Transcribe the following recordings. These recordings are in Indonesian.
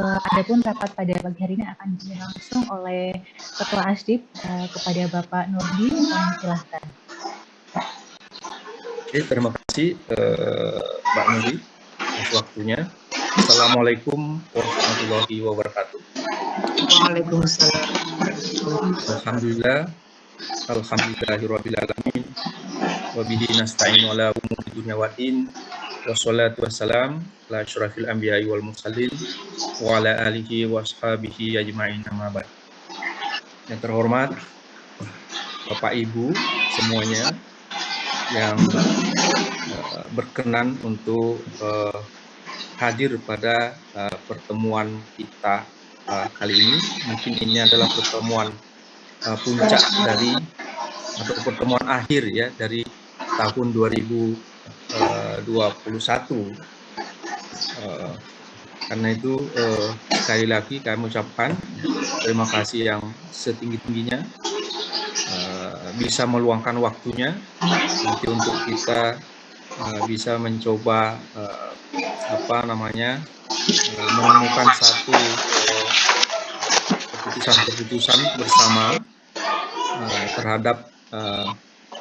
Adapun rapat pada pagi hari ini akan dipimpin langsung oleh Ketua Asdip kepada Bapak Nurdin. Kami silahkan. Oke, terima kasih Mbak Nuri atas waktunya. Assalamualaikum warahmatullahi wabarakatuh. Waalaikumsalam. Alhamdulillahirabbil alamin. Wa bihi nasta'inu ala umuri dunya waddin. Wassalatu wassalam ala asyrafil anbiya'i wal mursalin wa ala alihi wa ashabihi ajma'in amma ba'd. Yang terhormat Bapak Ibu semuanya yang berkenan untuk hadir pada pertemuan kita kali ini. Mungkin ini adalah pertemuan puncak dari atau pertemuan akhir ya dari tahun 2021. Karena itu sekali lagi kami ucapkan terima kasih yang setinggi-tingginya bisa meluangkan waktunya nanti untuk kita bisa mencoba menemukan satu keputusan-keputusan bersama terhadap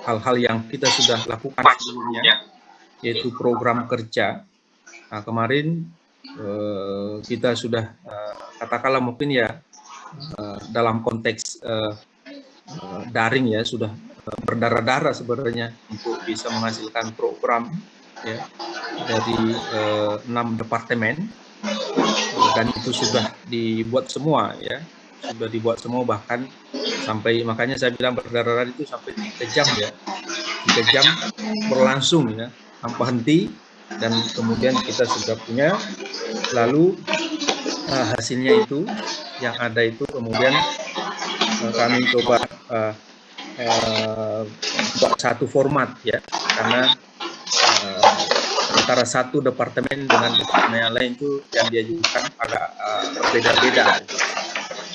hal-hal yang kita sudah lakukan sebelumnya, yaitu program kerja. Nah, kemarin kita sudah katakanlah mungkin ya dalam konteks daring ya sudah berdarah-darah sebenarnya untuk bisa menghasilkan program ya dari 6 departemen dan itu sudah dibuat semua ya, sudah dibuat semua, bahkan sampai makanya saya bilang berdarah-darah itu sampai 3 jam ya, 3 jam berlangsung ya tanpa henti, dan kemudian kita sudah punya, lalu hasilnya itu yang ada itu kemudian kami coba buat satu format ya, karena antara satu departemen dengan departemen yang lain itu yang diajukan agak berbeda-beda.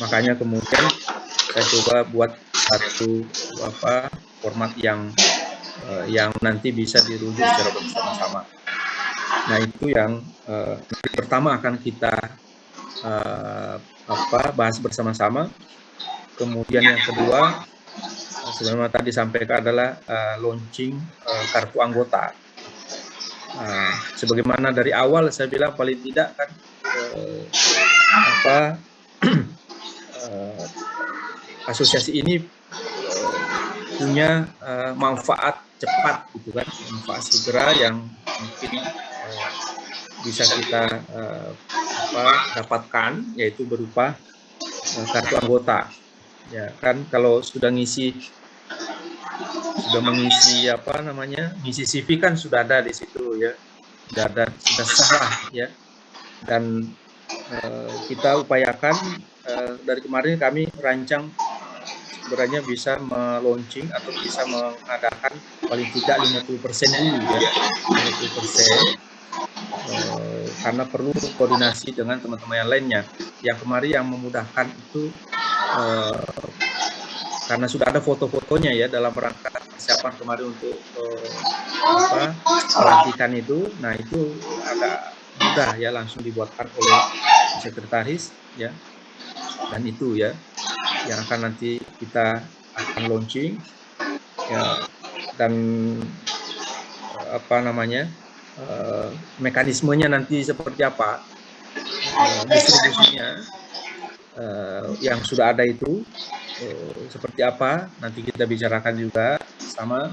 Makanya kemudian saya coba buat satu format yang nanti bisa dirujuk secara bersama-sama. Nah itu yang pertama akan kita bahas bersama-sama. Kemudian yang kedua, sebagaimana tadi sampaikan adalah launching kartu anggota. Sebagaimana dari awal saya bilang paling tidak kan asosiasi ini punya manfaat cepat gitu kan, manfaat segera yang mungkin bisa kita dapatkan, yaitu berupa kartu anggota. Ya kan, kalau sudah mengisi ngisi CV kan sudah ada di situ ya, sudah sah ya, dan kita upayakan dari kemarin kami rancang sebenarnya bisa meluncing atau bisa mengadakan paling tidak 50% dulu ya, 50%, karena perlu koordinasi dengan teman-teman yang lainnya. Yang kemarin yang memudahkan itu karena sudah ada foto-fotonya ya dalam rangka persiapan kemarin untuk pelantikan itu. Nah itu agak mudah ya, langsung dibuatkan oleh sekretaris ya, dan itu ya yang akan nanti kita akan launching ya, dan mekanismenya nanti seperti apa, distribusinya yang sudah ada itu seperti apa nanti kita bicarakan juga sama,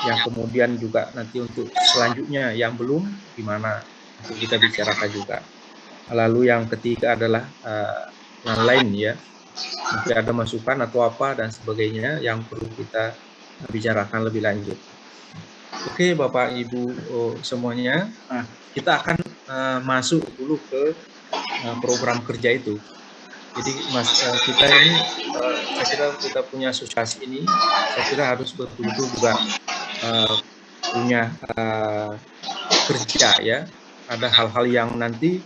yang kemudian juga nanti untuk selanjutnya yang belum gimana nanti kita bicarakan juga. Lalu yang ketiga adalah yang lain ya, nanti ada masukan atau apa dan sebagainya yang perlu kita bicarakan lebih lanjut. Oke Bapak Ibu semuanya, kita akan masuk dulu ke program kerja itu. Jadi kita ini saya kira kita punya asosiasi ini, saya kira harus betul-betul juga punya kerja ya, ada hal-hal yang nanti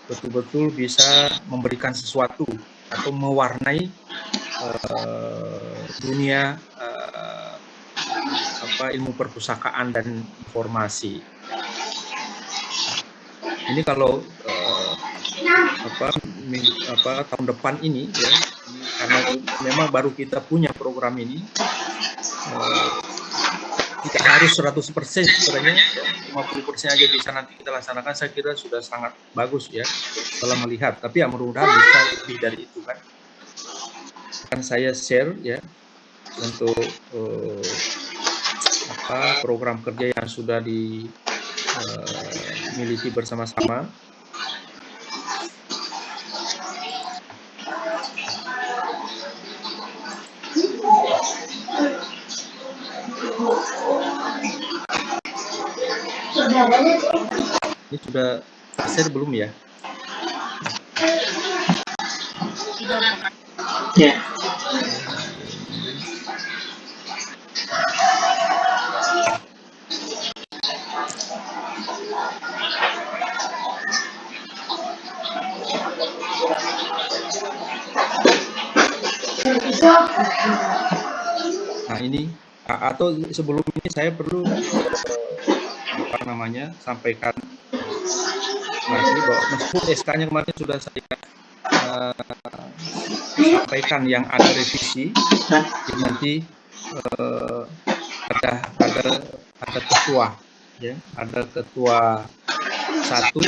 betul-betul bisa memberikan sesuatu atau mewarnai dunia ilmu perpustakaan dan informasi. Ini kalau tahun depan ini ya, karena memang baru kita punya program ini, tidak harus 100% sebenarnya, ya, 50% aja bisa nanti kita laksanakan, saya kira sudah sangat bagus ya setelah melihat, tapi ya mudah-mudahan bisa lebih dari itu kan. Akan saya share ya untuk program kerja yang sudah dimiliki bersama-sama. Ini sudah share belum ya? Ya. Nah ini atau sebelum ini saya perlu sampaikan lagi bahwa meskipun SK-nya kemarin sudah saya sampaikan yang ada revisi, nanti ada ketua ya, ada ketua satu,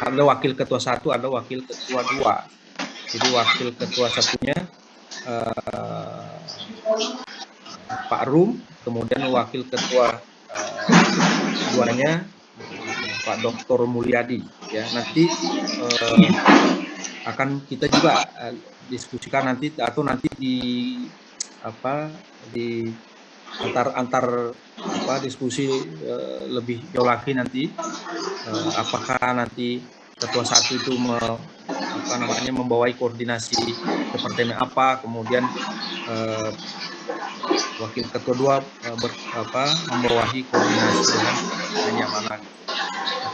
ada wakil ketua satu, ada wakil ketua dua. Jadi wakil ketua satunya Pak Rum, kemudian wakil ketua duanya Pak Dr. Mulyadi ya. Nanti akan kita juga diskusikan nanti, atau nanti di antar diskusi lebih jauh lagi nanti, apakah nanti ketua satu itu membawai koordinasi departemen apa, kemudian wakil ketua dua membawahi koordinasi dengan yang mana,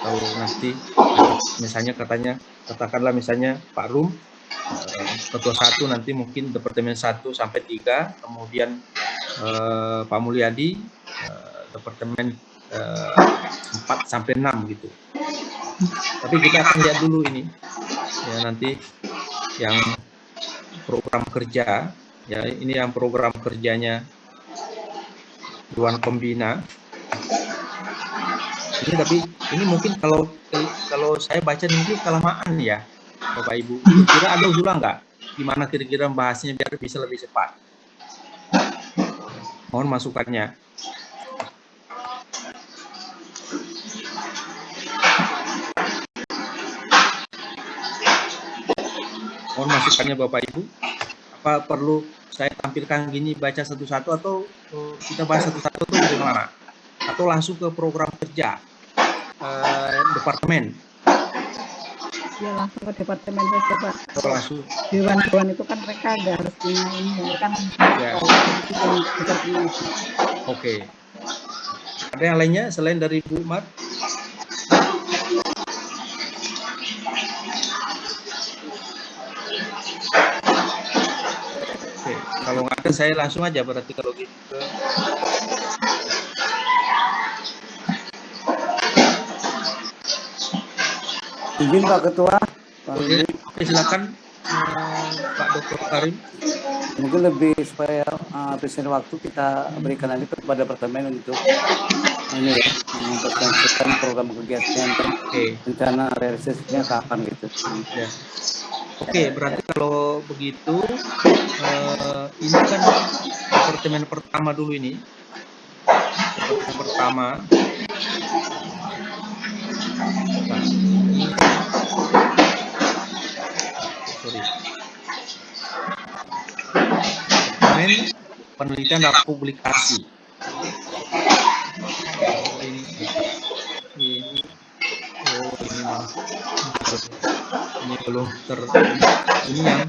atau nanti misalnya katakanlah misalnya Pak Rum ketua satu, nanti mungkin departemen 1 sampai 3, kemudian Pak Mulyadi departemen 4 sampai 6 gitu. Tapi kita akan lihat dulu ini ya, nanti yang program kerja ya, ini yang program kerjanya Dewan Pembina ini. Tapi ini mungkin kalau saya baca mungkin kelamaan ya Bapak Ibu. Kira ada usulan nggak gimana kira-kira membahasnya biar bisa lebih cepat? Mohon masukannya. Mohon masukannya Bapak Ibu. Apa perlu saya tampilkan gini, baca satu-satu, atau kita bahas satu-satu atau bagaimana? Atau langsung ke program kerja departemen? Ya langsung ke departemen saja Pak. Atau langsung Dewan itu kan mereka ada harus punya ini kan ya. Departemen. Oke. Ada yang lainnya selain dari Bu Mat? Oke, kalau nggak ada saya langsung aja berarti kalau gitu. Izin Pak Ketua. Oke, silakan Pak Dr. Karim. Mungkin lebih supaya presiden waktu kita berikan nanti kepada departemen untuk ini ya, mempersiapkan program kegiatan rencana realisasinya kapan gitu. Ya. Oke, berarti kalau begitu ini kan departemen pertama dulu ini. Departemen pertama. Departemen Penelitian dan Publikasi. Ini belum ini yang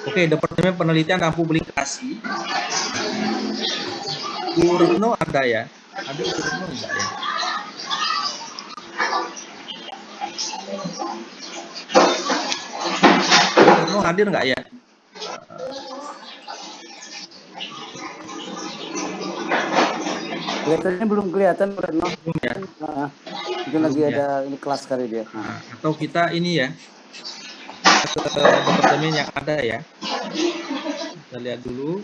oke, Departemen Penelitian dan Publikasi. Bu Retno ada ya? Ada Bu Retno enggak ya? Bu Retno hadir enggak ya? Kelihatannya belum kelihatan, Retno. Belum ya? Mungkin lagi ada ini kelas kali dia. Atau kita ini ya, ke departemen yang ada ya. Kita lihat dulu.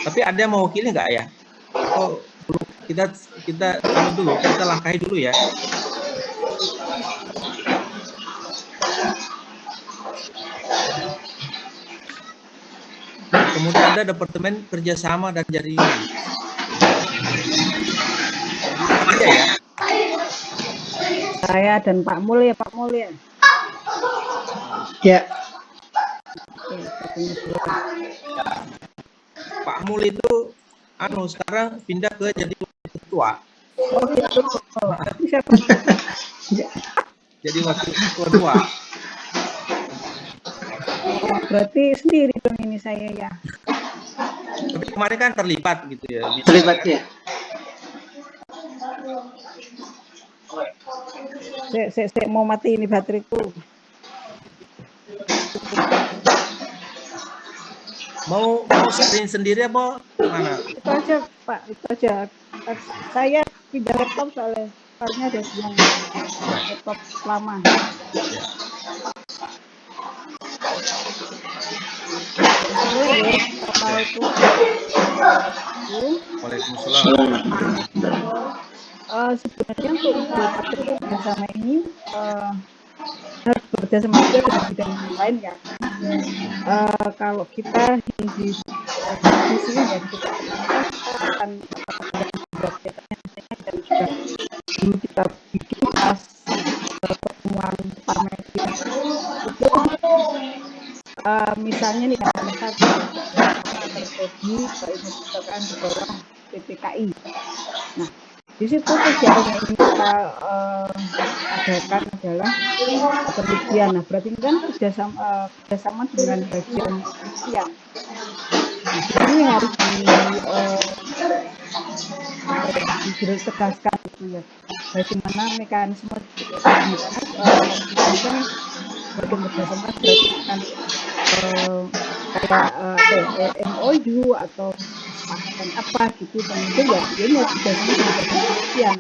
Tapi ada yang mewakili nggak ya? Atau belum? Kita dulu, kita langkahi dulu ya. Kemudian ada departemen kerjasama dan jaringan. Ada ya? Saya dan Pak Mul ya, Pak Mul ya. Ya. Pak Mul itu sekarang pindah ke jadi ketua. Oh gitu. Siapa? Jadi wakil ketua. Oh, berarti sendiri dong ini saya ya. Tapi kemarin kan terlibat gitu ya. Terlibat ya. Saya mau mati ini bateriku. Mau sharing sendiri apa mana? Itu aja Pak, itu aja. Saya pindah laptop soalnya ada yang laptop lama. Ya. Waalaikumsalam. Sebenarnya untuk bersama ini harus bekerja sama juga dengan bidang yang lain ya. Kalau kita di sini ya kita akan dan juga dulu kita bikin pas pertemuan pamer itu misalnya nih kan terjadi misalkan di bawah PPKI. Nah, di situ kegiatan yang ingin kita adakan adalah penelitian. Nah, berarti kan kerjasama dengan bagian penelitian. Nah, ini harus ditegaskan gitu ya. Bagaimana mekanisme bagian kerjasama berarti akan kayak MOU atau kesepakatan apa gitu, kemudian ya ini harus kerjasama dengan penelitian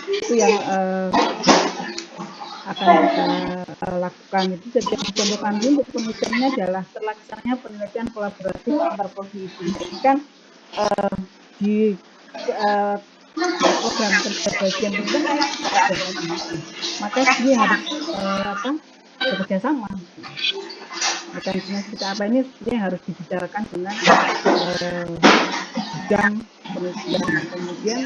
itu yang akan kita lakukan itu. Jadi contoh kami untuk penelitiannya adalah terlaksananya penelitian kolaboratif antar prodi itu. Jadi kan di program kerja bagian penelitian maka ini harus bekerja sama. Mekanisme seperti apa ini sebenarnya harus dibicarakan dengan bidang penelitian. Kemudian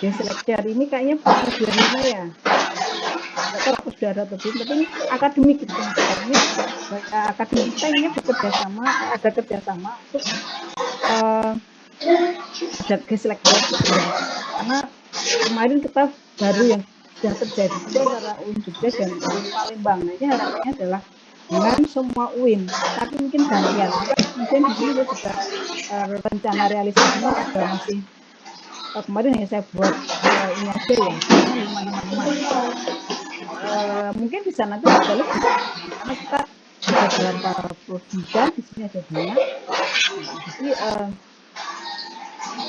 deselektor ini kayaknya bagian saya atau sudah ada atau belum, tapi ini akademik gitu. Ini akademik kita ini bekerja sama, ada kerjasama untuk ada deselektor karena kemarin kita baru yang sudah terjadi itu antara UIN Jogja dan UIN Palembang. Nah, ini harapannya adalah dengan semua UIN, tapi mungkin gantian. Kemudian di sini juga rencana realisasinya juga masih kemarin hanya saya buat ini aja ya, nama-nama. Mungkin di sana tuh ada lebih, karena kita ada beberapa prodi di sini ada banyak. Jadi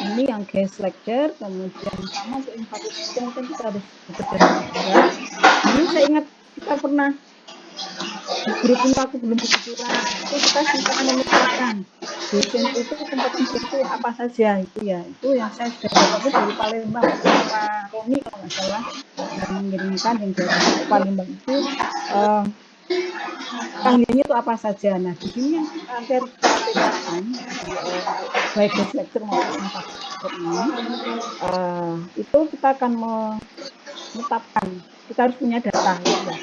ini yang guest lecture, kemudian sama untuk infrastruktur mungkin kita harus bekerja sama. Ini saya ingat kita pernah di grup ini aku belum kepikiran itu kita sempat memikirkan dosen itu kompetensi itu apa saja itu ya, itu yang saya sudah dapat dari Palembang Pak Roni kalau nggak salah yang mengirimkan yang dari Palembang itu panggilannya itu apa saja. Nah di sini yang akan kita pikirkan baik guest lecture maupun infrastruktur ini itu kita akan menetapkan, kita harus punya data ya.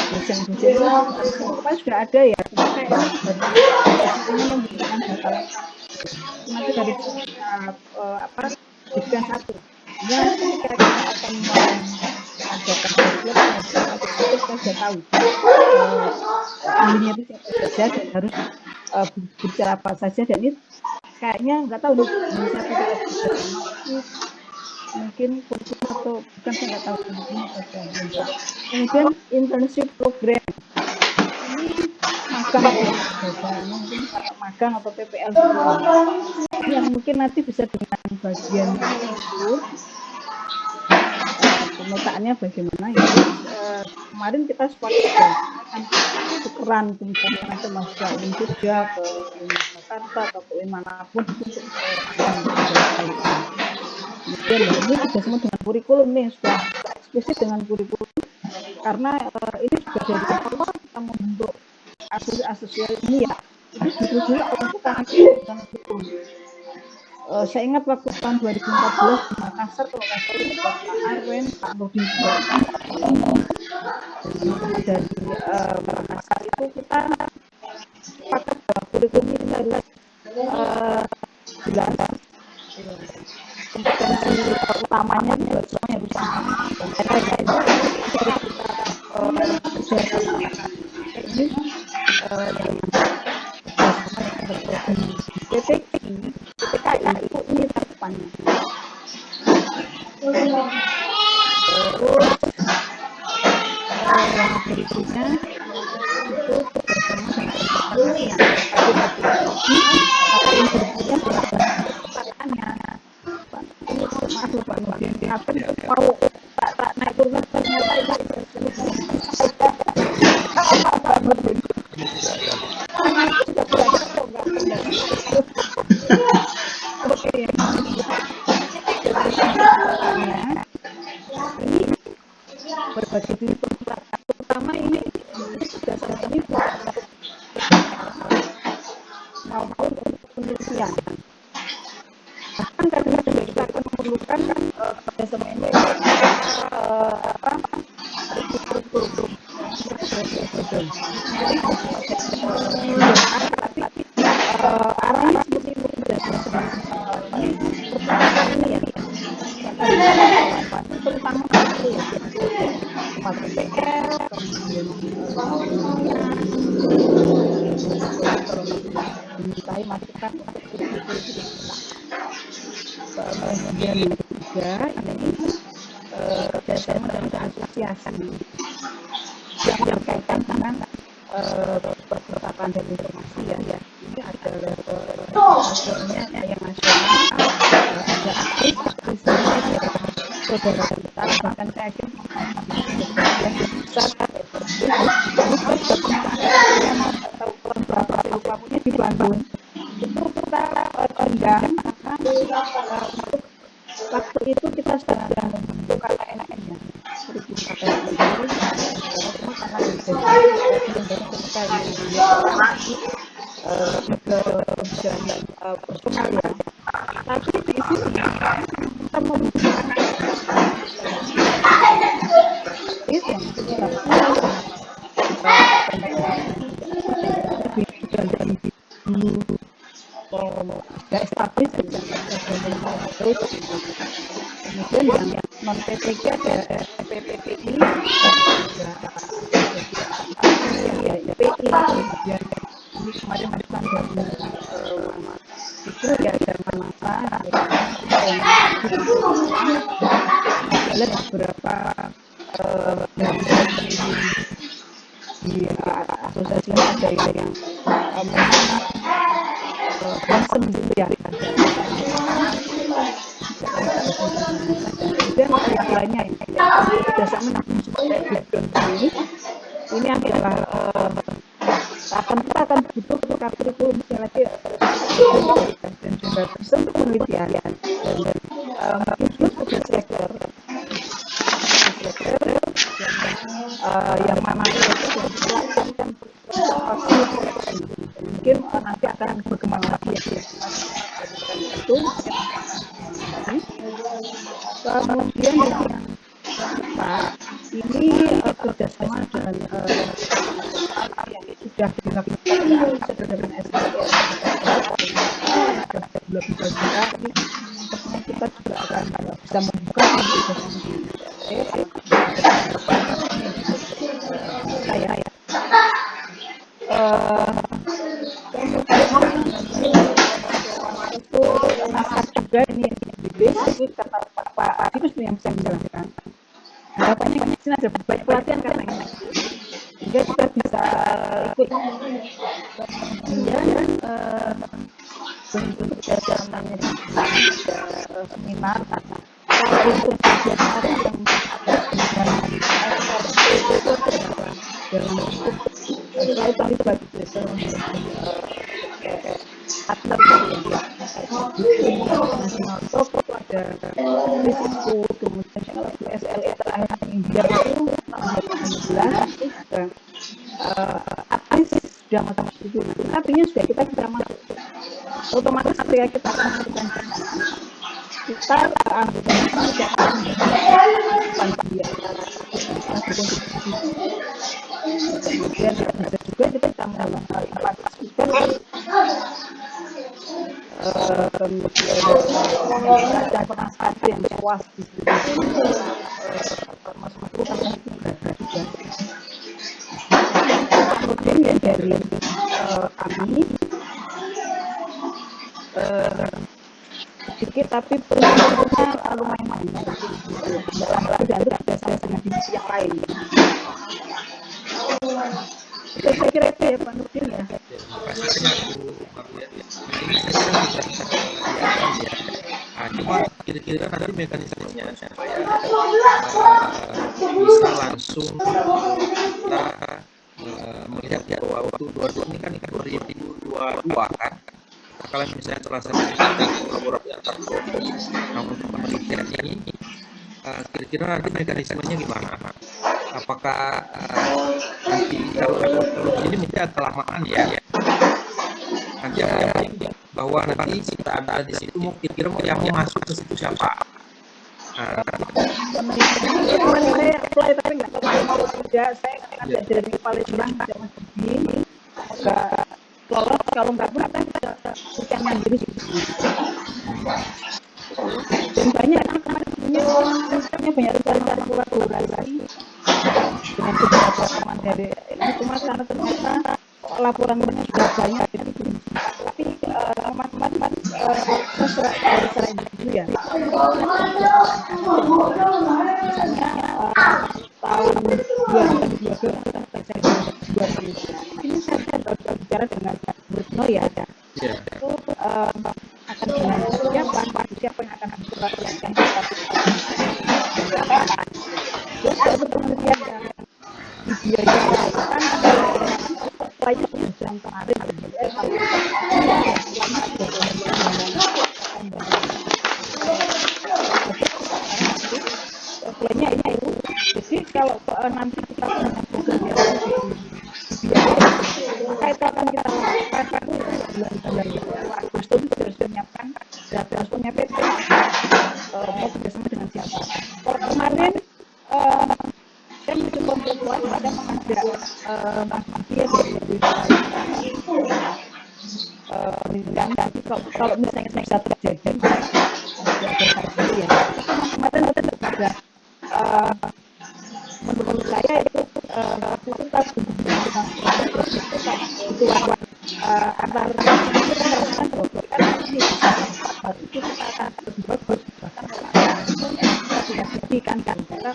Dosen-dosen itu sudah ada ya, cuma kayak ini membutuhkan data nanti dari jadikan satu ya. Ketika kita akan mengadakan kita sudah tahu ahlinya itu siapa saja dan harus berbicara apa saja, dan ini kayaknya nggak tahu nih bisa kita mungkin kurikulum atau bukan, saya nggak tahu kurikulum apa. Kemudian internship program ini masih bukan ini mungkin magang atau PPL yang mungkin nanti bisa dengan bagian itu pemetaannya bagaimana ya. Kemarin kita sepakat akan tukeran kemudian nanti masuk ke Jogja, ke Jakarta atau ke manapun untuk kemudian ya ini sudah semua dengan kurikulum nih, sudah eksplisit dengan kurikulum karena ini juga dari awal kita membentuk asosiasi ini ya itu justru juga untuk dengan kurikulum. Saya ingat waktu tahun 2014 di Makassar kalau nggak salah itu Pak Arwen, Pak Nurdin dari Makassar itu kita sepakat bahwa kurikulum ini harus jelas kompetensi utamanya buat semuanya harus sama dan lain-lain itu kita kerjasama ini yang PPKI itu ini tatapannya. Terus yang berikutnya itu kerjasama dengan yang berikutnya pertanyaannya maaf Pak Nurdin apa mau tak naik turun ternyata berbagai jenis terutama ini sudah saat ini mau untuk penelitian bahkan karena kita akan memerlukan kerjasama ini arahnya seperti itu terutama itu ya PPL dimintai masukan kemudian yang ketiga ini kerjasama dengan asosiasi yang berkaitan dengan percetakan dan informasi ya ini ada levelnya yang nasional ada aktif saudara kita bahkan saya yakin beberapa kampusnya di Bandung itu kita undang waktu itu kita sedang membentuk KKN-nya personal ya tapi di sini kita membutuhkan itu yang kita establis terus kemudian yang non PPK ada PPPI ada PI kemudian ini kemarin ada itu ya ada masa ada beberapa di asosiasi ada yang concern gitu ya dan yang lainnya kerjasama ini adalah kita akan butuh ketika kurikulum lagi dan juga bisa untuk penelitian dan itu tugas sektor yang mana itu yang melakukan mungkin nanti akan berkembang lagi ya itu kemudian yang ini kerjasama dengan yang sudah dilakukan dengan SDM kita juga akan bisa membuka itu masak juga ini basic kata Pak Adinus yang saya menjelaskan harapannya di sini ada banyak pelatihan karena ini sehingga kita bisa ikut bentuk zamannya ada seminar kalau untuk kegiatan yang dalam bentuk selalu kami bagi besar atlet nasional top ada risiko, kemudian kalau di SLE terakhir di India itu tahun 2019 itu juga atlet sudah masuk itu, artinya sudah kita bisa masuk otomatis ketika kita akan melakukan kita ambil dia kemudian bisa juga kita melakukan partisipasi kemudian dan penasihat yang puas di situ termasuk itu kan itu berada juga kemudian ya dari kami sedikit tapi peluangnya lumayan banyak dan itu ada sama dengan divisi yang lain. Saya kira itu ya Pak Nurdin ya. Cuma kira-kira nanti mekanismenya supaya bisa langsung kita melihat ya bahwa waktu 22 ini kan 2022 kan. Kalau misalnya telah selesai kolaborasi antar kelompok, namun penelitian ini kira-kira nanti mekanismenya gimana? Apakah nanti kalau ini mungkin agak kelamaan ya? Nanti bahwa nanti kita ada di situ mau kira-kira yang mau masuk ke situ siapa? Saya apply tapi nggak tahu mau kerja. Saya ada dari Palembang tidak masuk begini. Nggak lolos kalau nggak pun kita bukan mandiri dan banyak anak-anaknya banyak rencana kolaborasi dengan beberapa teman dari ini cuma karena ternyata laporannya sudah banyak tapi teman-teman secara individu ya misalnya tahun 2022 ini saya berbicara dengan Bruno ya itu akan dengan siapa yang akan diperhatikan terus kalau penelitian yang dibiayakan banyak yang kemarin plannya itu jadi kalau nanti kita kita akan kita lakukan bulan Agustus itu harus menyiapkan data langsungnya PT mau bersama dengan siapa. Kalau kemarin saya mencoba membuat pada mengajak Mas Mafia dari kalau misalnya saya terjadi ya kemarin ada menurut saya itu kita itu antar kita melakukan program itu kita akan lebih bagus bahkan sudah buktikan kan kita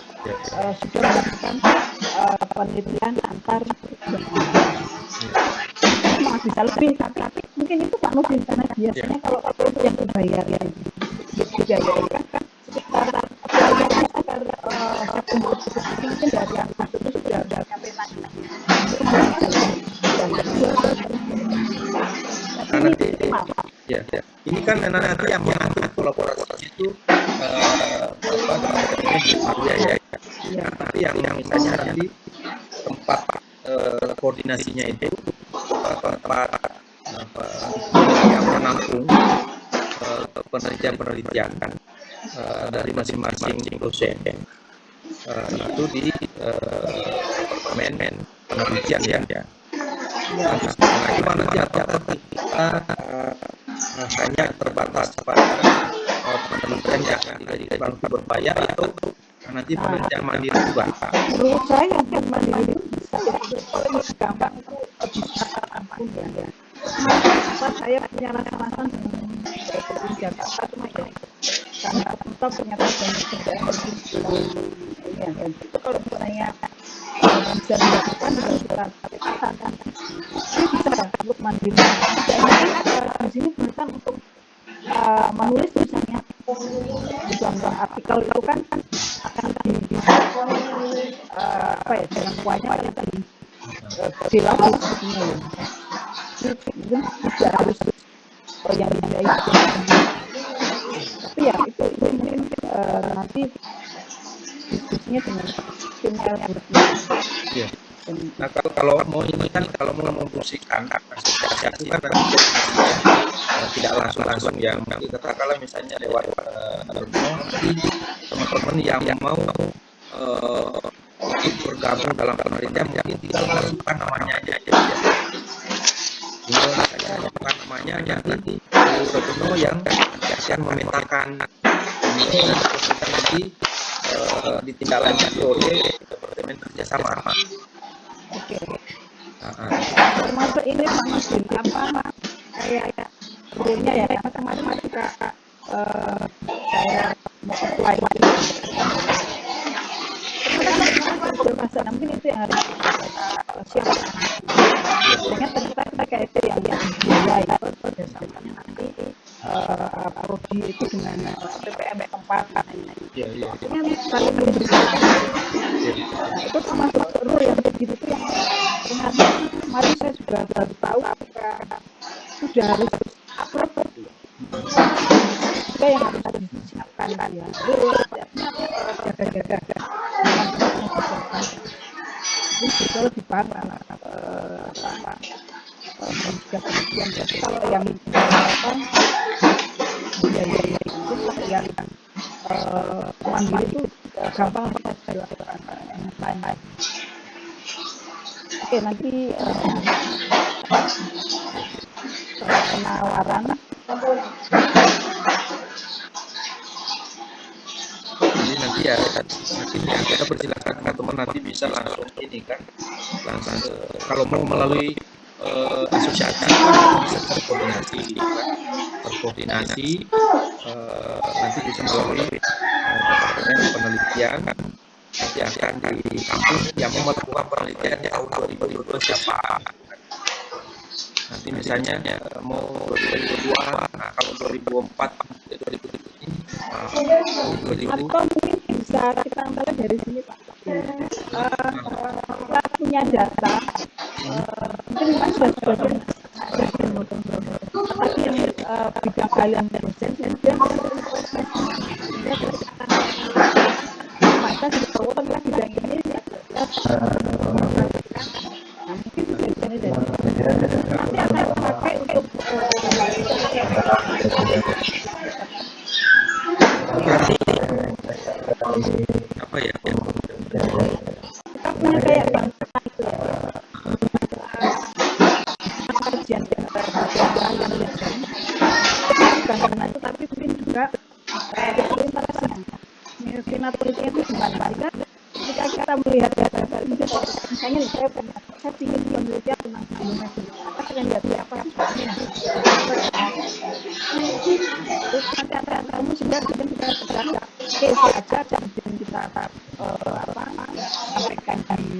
sudah melakukan penelitian antar bisa lebih tapi mungkin itu Pak Nurdin karena biasanya kalau itu yang berbayar ya dibayarkan kan sekitar mungkin dari yang satu itu sudah sampai tadi nanti ya ini kan nanti yang mengatur kolaborasi itu ya nanti yang misalnya nanti tempat koordinasinya itu tempat yang menampung penelitian dari masing-masing dosen itu di departemen penelitian ya. Cuma nanti apakah kita hanya terbatas pada penelitian yang tidak berbayar atau nanti penelitian mandiri juga? Menurut saya yang mandiri itu bisa lebih gampang itu bisa apapun ya. Saya punya rasa-rasa dengan Jakarta cuma ya karena tetap ternyata banyak kerjaan ya itu kalau misalnya bisa dilakukan harus kita katakan ini bisa untuk mandiri. di sini bukan untuk menulis misalnya di dalam artikel itu kan akan dengan kuahnya akan jelas sebetulnya ya. Mungkin tidak harus yang tapi ya itu mungkin nanti diskusinya dengan timnya ya. Nah kalau mau ini kan kalau mau memfungsikan asosiasi kan nanti tidak langsung yang katakanlah misalnya lewat teman-teman yang mau ikut bergabung dalam penelitian mungkin tinggal masukkan namanya aja tinggal saya masukkan namanya aja nanti Retno yang akan memetakan nanti ditindaklanjuti oleh Departemen Kerjasama. Oke. Termasuk ini apa kayak sebelumnya ya kemarin ketika saya mau apply bermasa mungkin itu yang harus siapkan. Biasanya ternyata kayak itu yang biaya kerjasamanya nanti prodi itu dengan PPM tempat Iya. saling memberikan. Nah, itu termasuk rule yang begitu tuh yang ternyata kemarin saya juga baru tahu sudah harus upload juga yang harus disiapkan ya jaga-jaga ini juga lebih paham kalau yang yang mandiri itu gampang lain-lain. Oke, nanti penawaran Jadi nanti ya kita persilakan teman-teman nanti bisa langsung ini kan langsung kalau mau melalui asosiasi kan bisa terkoordinasi nanti bisa melalui departemen penelitian nanti akan di kampus yang mau melakukan penelitian di tahun 2022 siapa nanti misalnya mau 2022 nah kalau 2004 2000 atau mungkin bisa kita ambil dari sini Pak. Kita punya data mungkin Mas sudah tapi yang bidang kalian dosen dan maka tahu tentang bidang ini mungkin bisa dari nanti akan pakai untuk apa ya kita punya kayak bangsa itu ya kajian karena itu tapi mungkin juga implementasinya itu gimana ketika kita melihat data misalnya saya ingin penelitian tentang biometri apa akan lihat apa terus nanti antara kamu sudah kita bisa case aja dan kita sampaikan di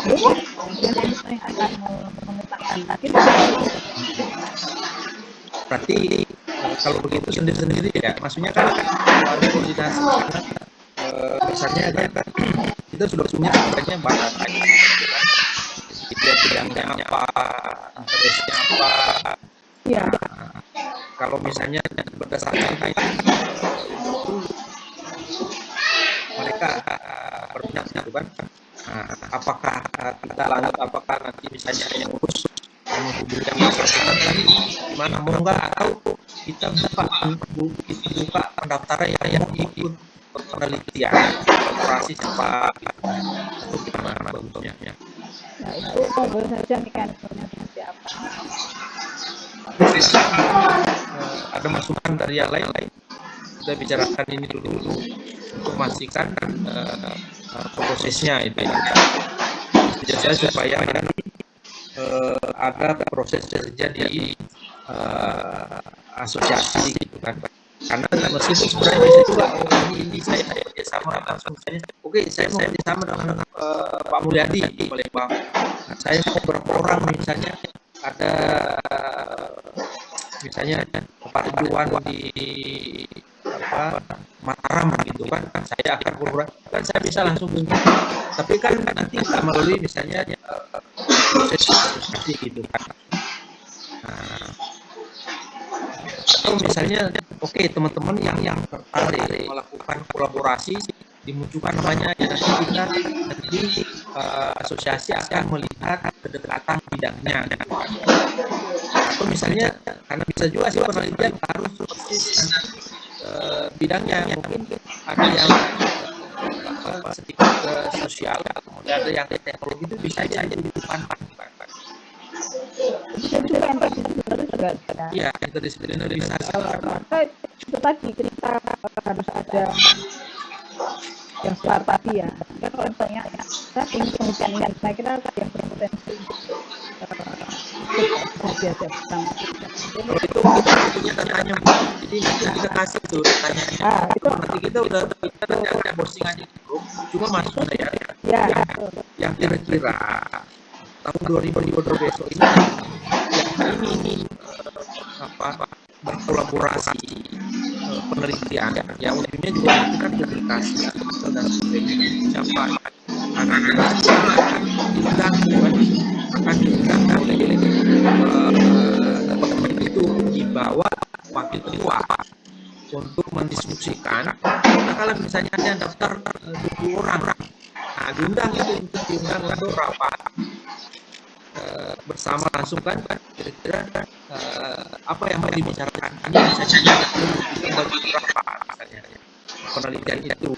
grup dan saya akan mengetakan lagi berarti kalau begitu sendiri-sendiri ya maksudnya kan ada koordinasi misalnya kan kita sudah punya sebenarnya banyak bidangnya apa interestnya apa ya kalau misalnya berdasarkan itu mereka berminat gitu kan apakah kita lanjut apakah nanti misalnya yang urus yang bersangkutan gimana mau nggak atau kita buka pendaftaran yang mau ikut penelitian kolaborasi siapa itu gimana bentuknya ya. Nah itu boleh saja mekanismenya seperti apa. Ada masukan dari yang lain kita bicarakan ini dulu untuk memastikan prosesnya itu ya supaya ada proses saja di asosiasi gitu kan karena meskipun sebenarnya bisa juga ini saya kerjasama langsung misalnya oke saya mau kerjasama dengan Pak Mulyadi di Palembang saya mau berapa orang misalnya ada misalnya Pak Ridwan di Mataram gitu kan, saya akan kurang kan saya bisa langsung kunjungi. Tapi kan nanti melalui misalnya proses administrasi gitu kan. Nah, atau misalnya oke, teman-teman yang tertarik melakukan kolaborasi, dimunculkan namanya ya, nanti asosiasi akan melihat kedekatan bidangnya. Atau misalnya karena bisa juga sih penelitian harus persis bidangnya, mungkin ada yang sedikit sosial, kemudian ada yang teknologi, itu bisa aja dibutuhkan. Iya, interdisiplinarisasi. Itu tadi kita harus ada yang soal tadi ya. Kan kalau misalnya saya ingin penelitian, saya kira yang berpotensi itu punya datanya, jadi nanti kita kasih tuh datanya. Nanti kita udah nanti akan posting aja di grup. Cuma maksud saya yang kira-kira tahun 2020 besok ini yang ini berkolaborasi penelitian yang ujungnya juga nanti kan publikasi dan siapa akan diundang oleh departemen itu di bawah wakil ketua untuk mendiskusikan. Kalau misalnya ada daftar 20 orang, nah diundang itu untuk diundang untuk rapat bersama langsung kan kira-kira apa yang mau dibicarakan ini misalnya bagi rapat misalnya penelitian itu.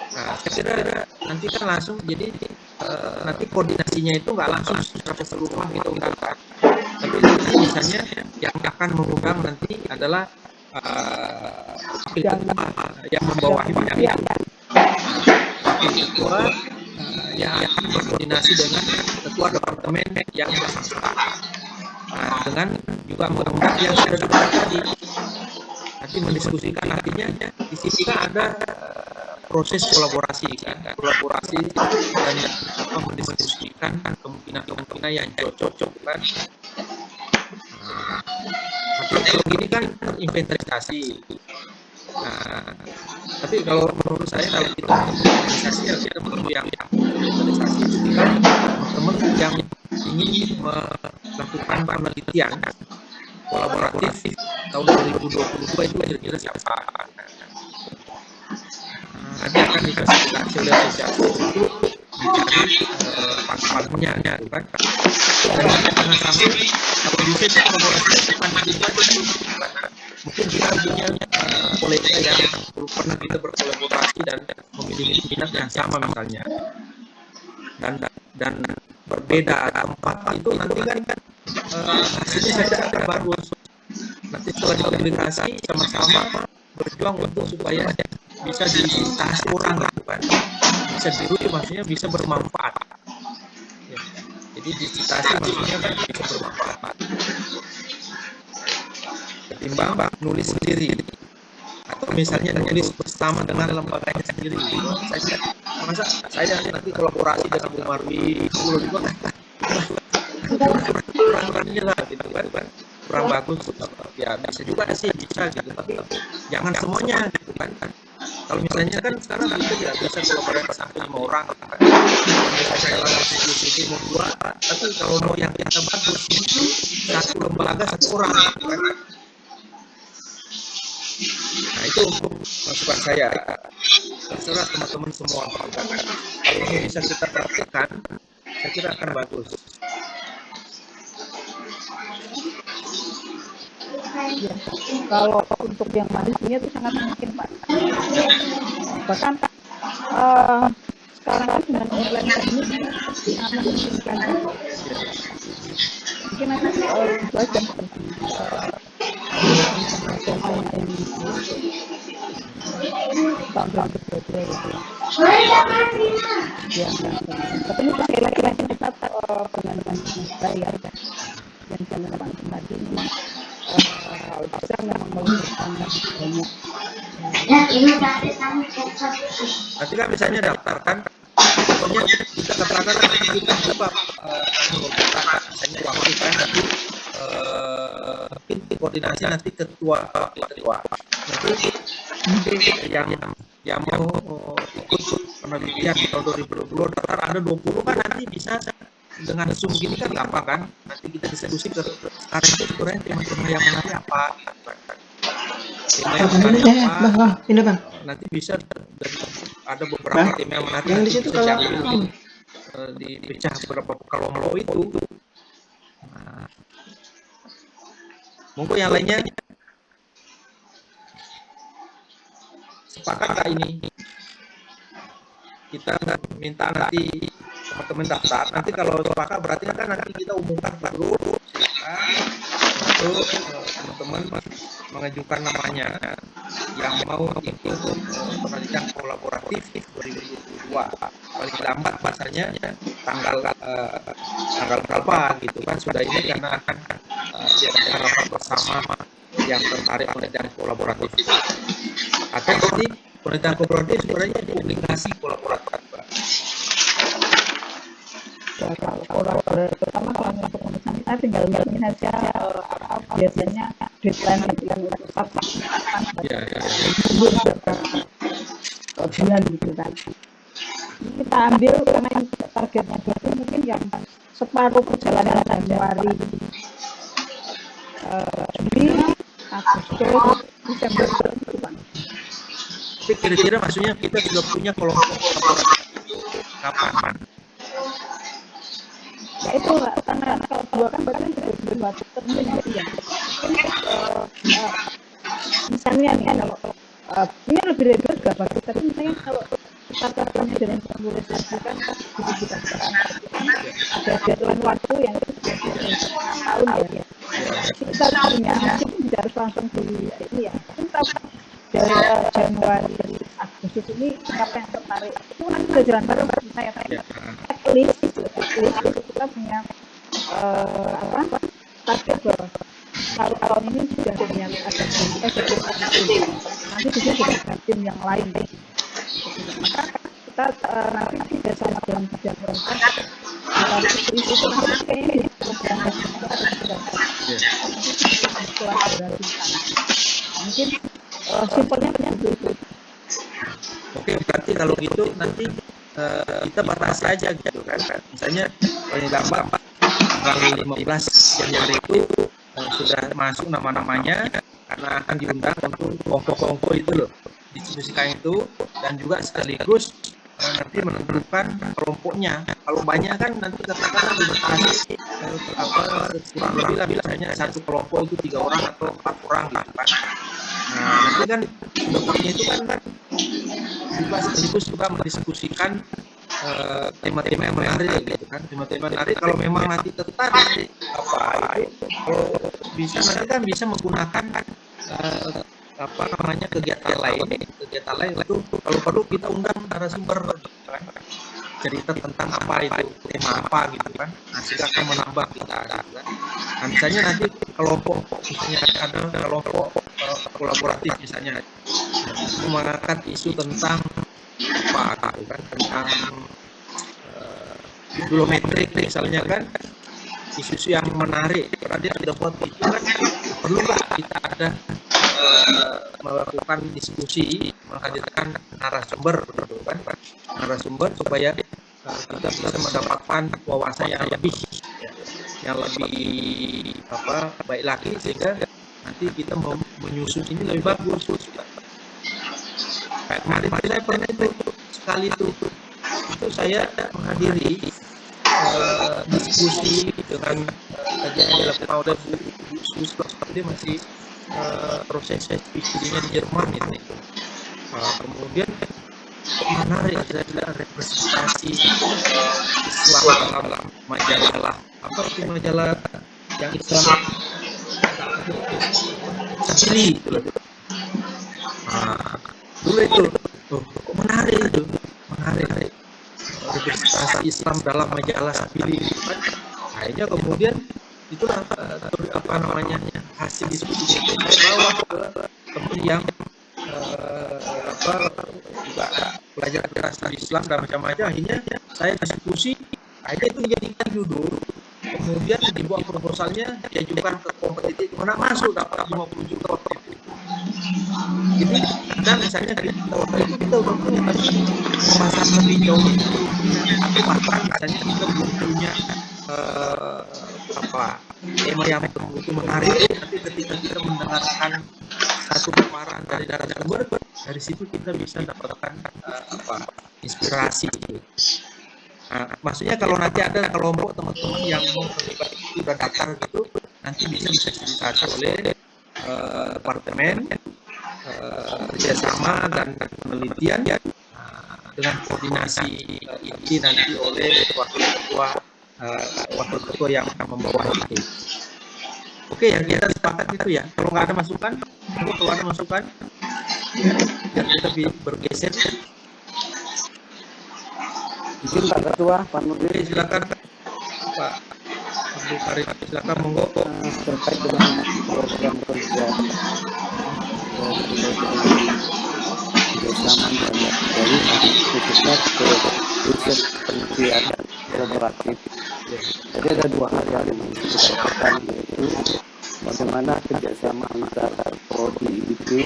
Nah, saya kira nanti kan langsung jadi nanti koordinasinya itu nggak langsung secara keseluruhan gitu kan, tapi misalnya yang akan mengundang nanti adalah wakil ketua yang membawahi bidang itu, wakil ketua yang akan berkoordinasi dengan ketua departemen yang bersangkutan, dengan juga mengundang yang sudah disebutkan tadi, nanti mendiskusikan. Artinya di sini kan ada proses kolaborasi dan mendiskusikan kemungkinan yang cocok kan. Kalau gini kan inventarisasi. Nah, tapi kalau menurut saya kalau kita inventarisasi ya kita perlu yang inventarisasi ketika teman-teman yang ingin melakukan penelitian kolaboratif tahun 2022 itu kira-kira siapa? Nanti akan difasilitasi oleh asosiasi itu dicari partnernya kan. Dan jangan sampai kalau bisa kolaborasi mungkin kita punya kolega yang pernah kita berkolaborasi dan memiliki minat yang sama misalnya, dan berbeda tempat itu nanti kan hasilnya saja akan bagus. Nanti setelah dikomunikasi sama-sama berjuang untuk supaya bisa ditas orang kan, bisa dirugi, maksudnya bisa bermanfaat. Ya. Jadi digitasi maksudnya kan bisa bermanfaat. Ketimbang nulis sendiri atau misalnya nulis bersama dengan lembaganya sendiri. Masa saya nanti kolaborasi dengan Bu Marwi dulu juga kurang gitu kan, kurang bagus. Ya bisa juga sih, bisa gitu, tapi jangan semuanya gitu kan. Kalau misalnya kan sekarang kita tidak bisa kolaborasi sampai 5 orang kan. Misalnya dalam institusi mau 2, tapi kalau mau yang kita bagus itu satu lembaga 1 orang gitu kan. Nah itu untuk masukan saya, terserah teman-teman semua. Kalau ini bisa kita praktekkan, saya kira akan bagus. Ya, kalau untuk yang manusia itu sangat mungkin Pak. Bahkan sekarang kan dengan online ini sangat memungkinkan. Mungkin nanti belajar tapi ini sekali lagi kita pengaduan bayar dan pengaduan tadi memang bisa memang membutuhkan banyak. Nanti kan misalnya daftarkan, pokoknya kita katakan kita berapa misalnya waktu kan nanti mungkin koordinasi nanti ketua nanti yang mau ikut penelitian di tahun 2020 daftar ada 20 kan, nanti bisa dengan Zoom gini kan gampang kan, nanti kita diskusi ke sekarang itu sebenarnya tema-tema yang menarik apa, tema yang menarik apa, ini bang, nanti bisa ada beberapa tema yang menarik yang di situ kalau dipecah beberapa kelompok itu. Nah, monggo yang lainnya sepakat nggak ini? Kita minta nanti teman-teman daftar. Nanti kalau sepakat berarti kan nanti kita umumkan ke grup untuk teman-teman mengajukan namanya yang mau ikut penelitian kolaboratif 2022. Paling lambat bahasanya tanggal berapa gitu kan, sudah ini karena akan diadakan rapat bersama yang tertarik penelitian kolaboratif. Atau nanti penelitian kolaboratif sebenarnya publikasi kolaboratif. Ya, kalau kolaboratif pertama kalau untuk penulisan kita tinggal ngeliatin aja biasanya deadline untuk submit bulan gitu kan. Kita ambil karena yang targetnya itu mungkin yang separuh perjalanan Januari, Juli, Agustus, Desember gitu kan. Tapi kira-kira maksudnya kita sudah punya kelompok kolaboratif kapan? Ya itu karena kalau dua kan berarti sudah terminasi ya. Misalnya nih kalau ini lebih reguler gak bagus, tapi misalnya kalau kita ketemu dengan penulis lagi kan kita ada deadline waktu yang tahun ya. Kita punya mungkin harus langsung di ini ya. Kita dari Januari Agustus ini siapa yang tertarik itu nanti udah jalan bareng saya checklist kita punya target bahwa kalau tahun ini sudah punya ada nanti bisa juga tim yang lain maka kita nanti tidak sama dengan kerja perempuan itu kayaknya mungkin simpelnya begitu. Oke, berarti kalau gitu nanti kita batasi aja gitu kan. Misalnya paling lambat tanggal 15 Januari itu sudah masuk nama-namanya karena akan diundang untuk kelompok-kelompok itu loh, diskusikan itu, dan juga sekaligus nanti menentukan kelompoknya. Kalau banyak kan nanti katakanlah dibatasi kurang lebih lah, misalnya satu kelompok itu 3 orang atau 4 orang gitu kan. Nah nanti kan kelompoknya itu kan juga sekaligus juga mendiskusikan tema-tema yang menarik gitu kan, tema-tema menarik. Kalau memang nanti tertarik apa itu, kalau bisa nanti kan bisa menggunakan apa namanya kegiatan lain itu kalau perlu kita undang narasumber kan, cerita tentang apa itu, tema apa gitu kan. Nah sehingga akan menambah kita gitu kan. Nah misalnya nanti kelompok, misalnya ada kelompok kolaboratif misalnya mengangkat isu tentang apa gitu kan, tentang bibliometrik misalnya kan, isu yang menarik karena dia sudah buat itu kan, perlu nggak kita ada melakukan diskusi, menghadirkan narasumber gitu kan, narasumber supaya kita bisa mendapatkan wawasan yang lebih baik lagi, sehingga nanti kita menyusun ini lebih bagus. Kayak kemarin saya pernah itu sekali itu saya menghadiri diskusi dengan kajian dalam Paul Suster, dia masih proses PhD-nya di Jerman itu. Kemudian menarik saya bilang representasi Islam dalam majalah apa itu majalah yang Islam Sajili itu loh. Dulu itu menarik representasi Islam dalam majalah Sajili. Akhirnya kemudian itulah apa namanya hasil diskusi saya bawa ke teman yang juga belajar tentang Islam dan macam-macam. Akhirnya saya diskusi, akhirnya itu menjadikan judul kemudian dibuat proposalnya, diajukan ke kompetitif, mana masuk dapat 50 juta waktu itu. Jadi kita misalnya waktu itu kita udah punya pemasaran lebih jauh itu belum punya, atau bahkan misalnya kita belum punya tema yang betul-betul menarik, tapi ketika kita mendengarkan satu paparan dari narasumber, dari situ kita bisa dapatkan inspirasi gitu. Nah, maksudnya kalau nanti ada kelompok teman-teman yang mau terlibat sudah daftar gitu, nanti bisa difasilitasi oleh departemen kerjasama dan penelitian dengan koordinasi ini nanti oleh wakil ketua yang membawa itu. Oke, yang kita sepakat itu ya. Kalau nggak ada masukan, kalau ada masukan, biar kita bergeser. Mungkin Pak Ketua, Pak Nurdin, silakan Pak Abdul Karim, silakan monggo. Terkait dengan program kerja bersama dari khususnya ke riset penelitian kolaboratif. Jadi ada dua hal yang kita lakukan, yaitu bagaimana kerjasama antara prodi itu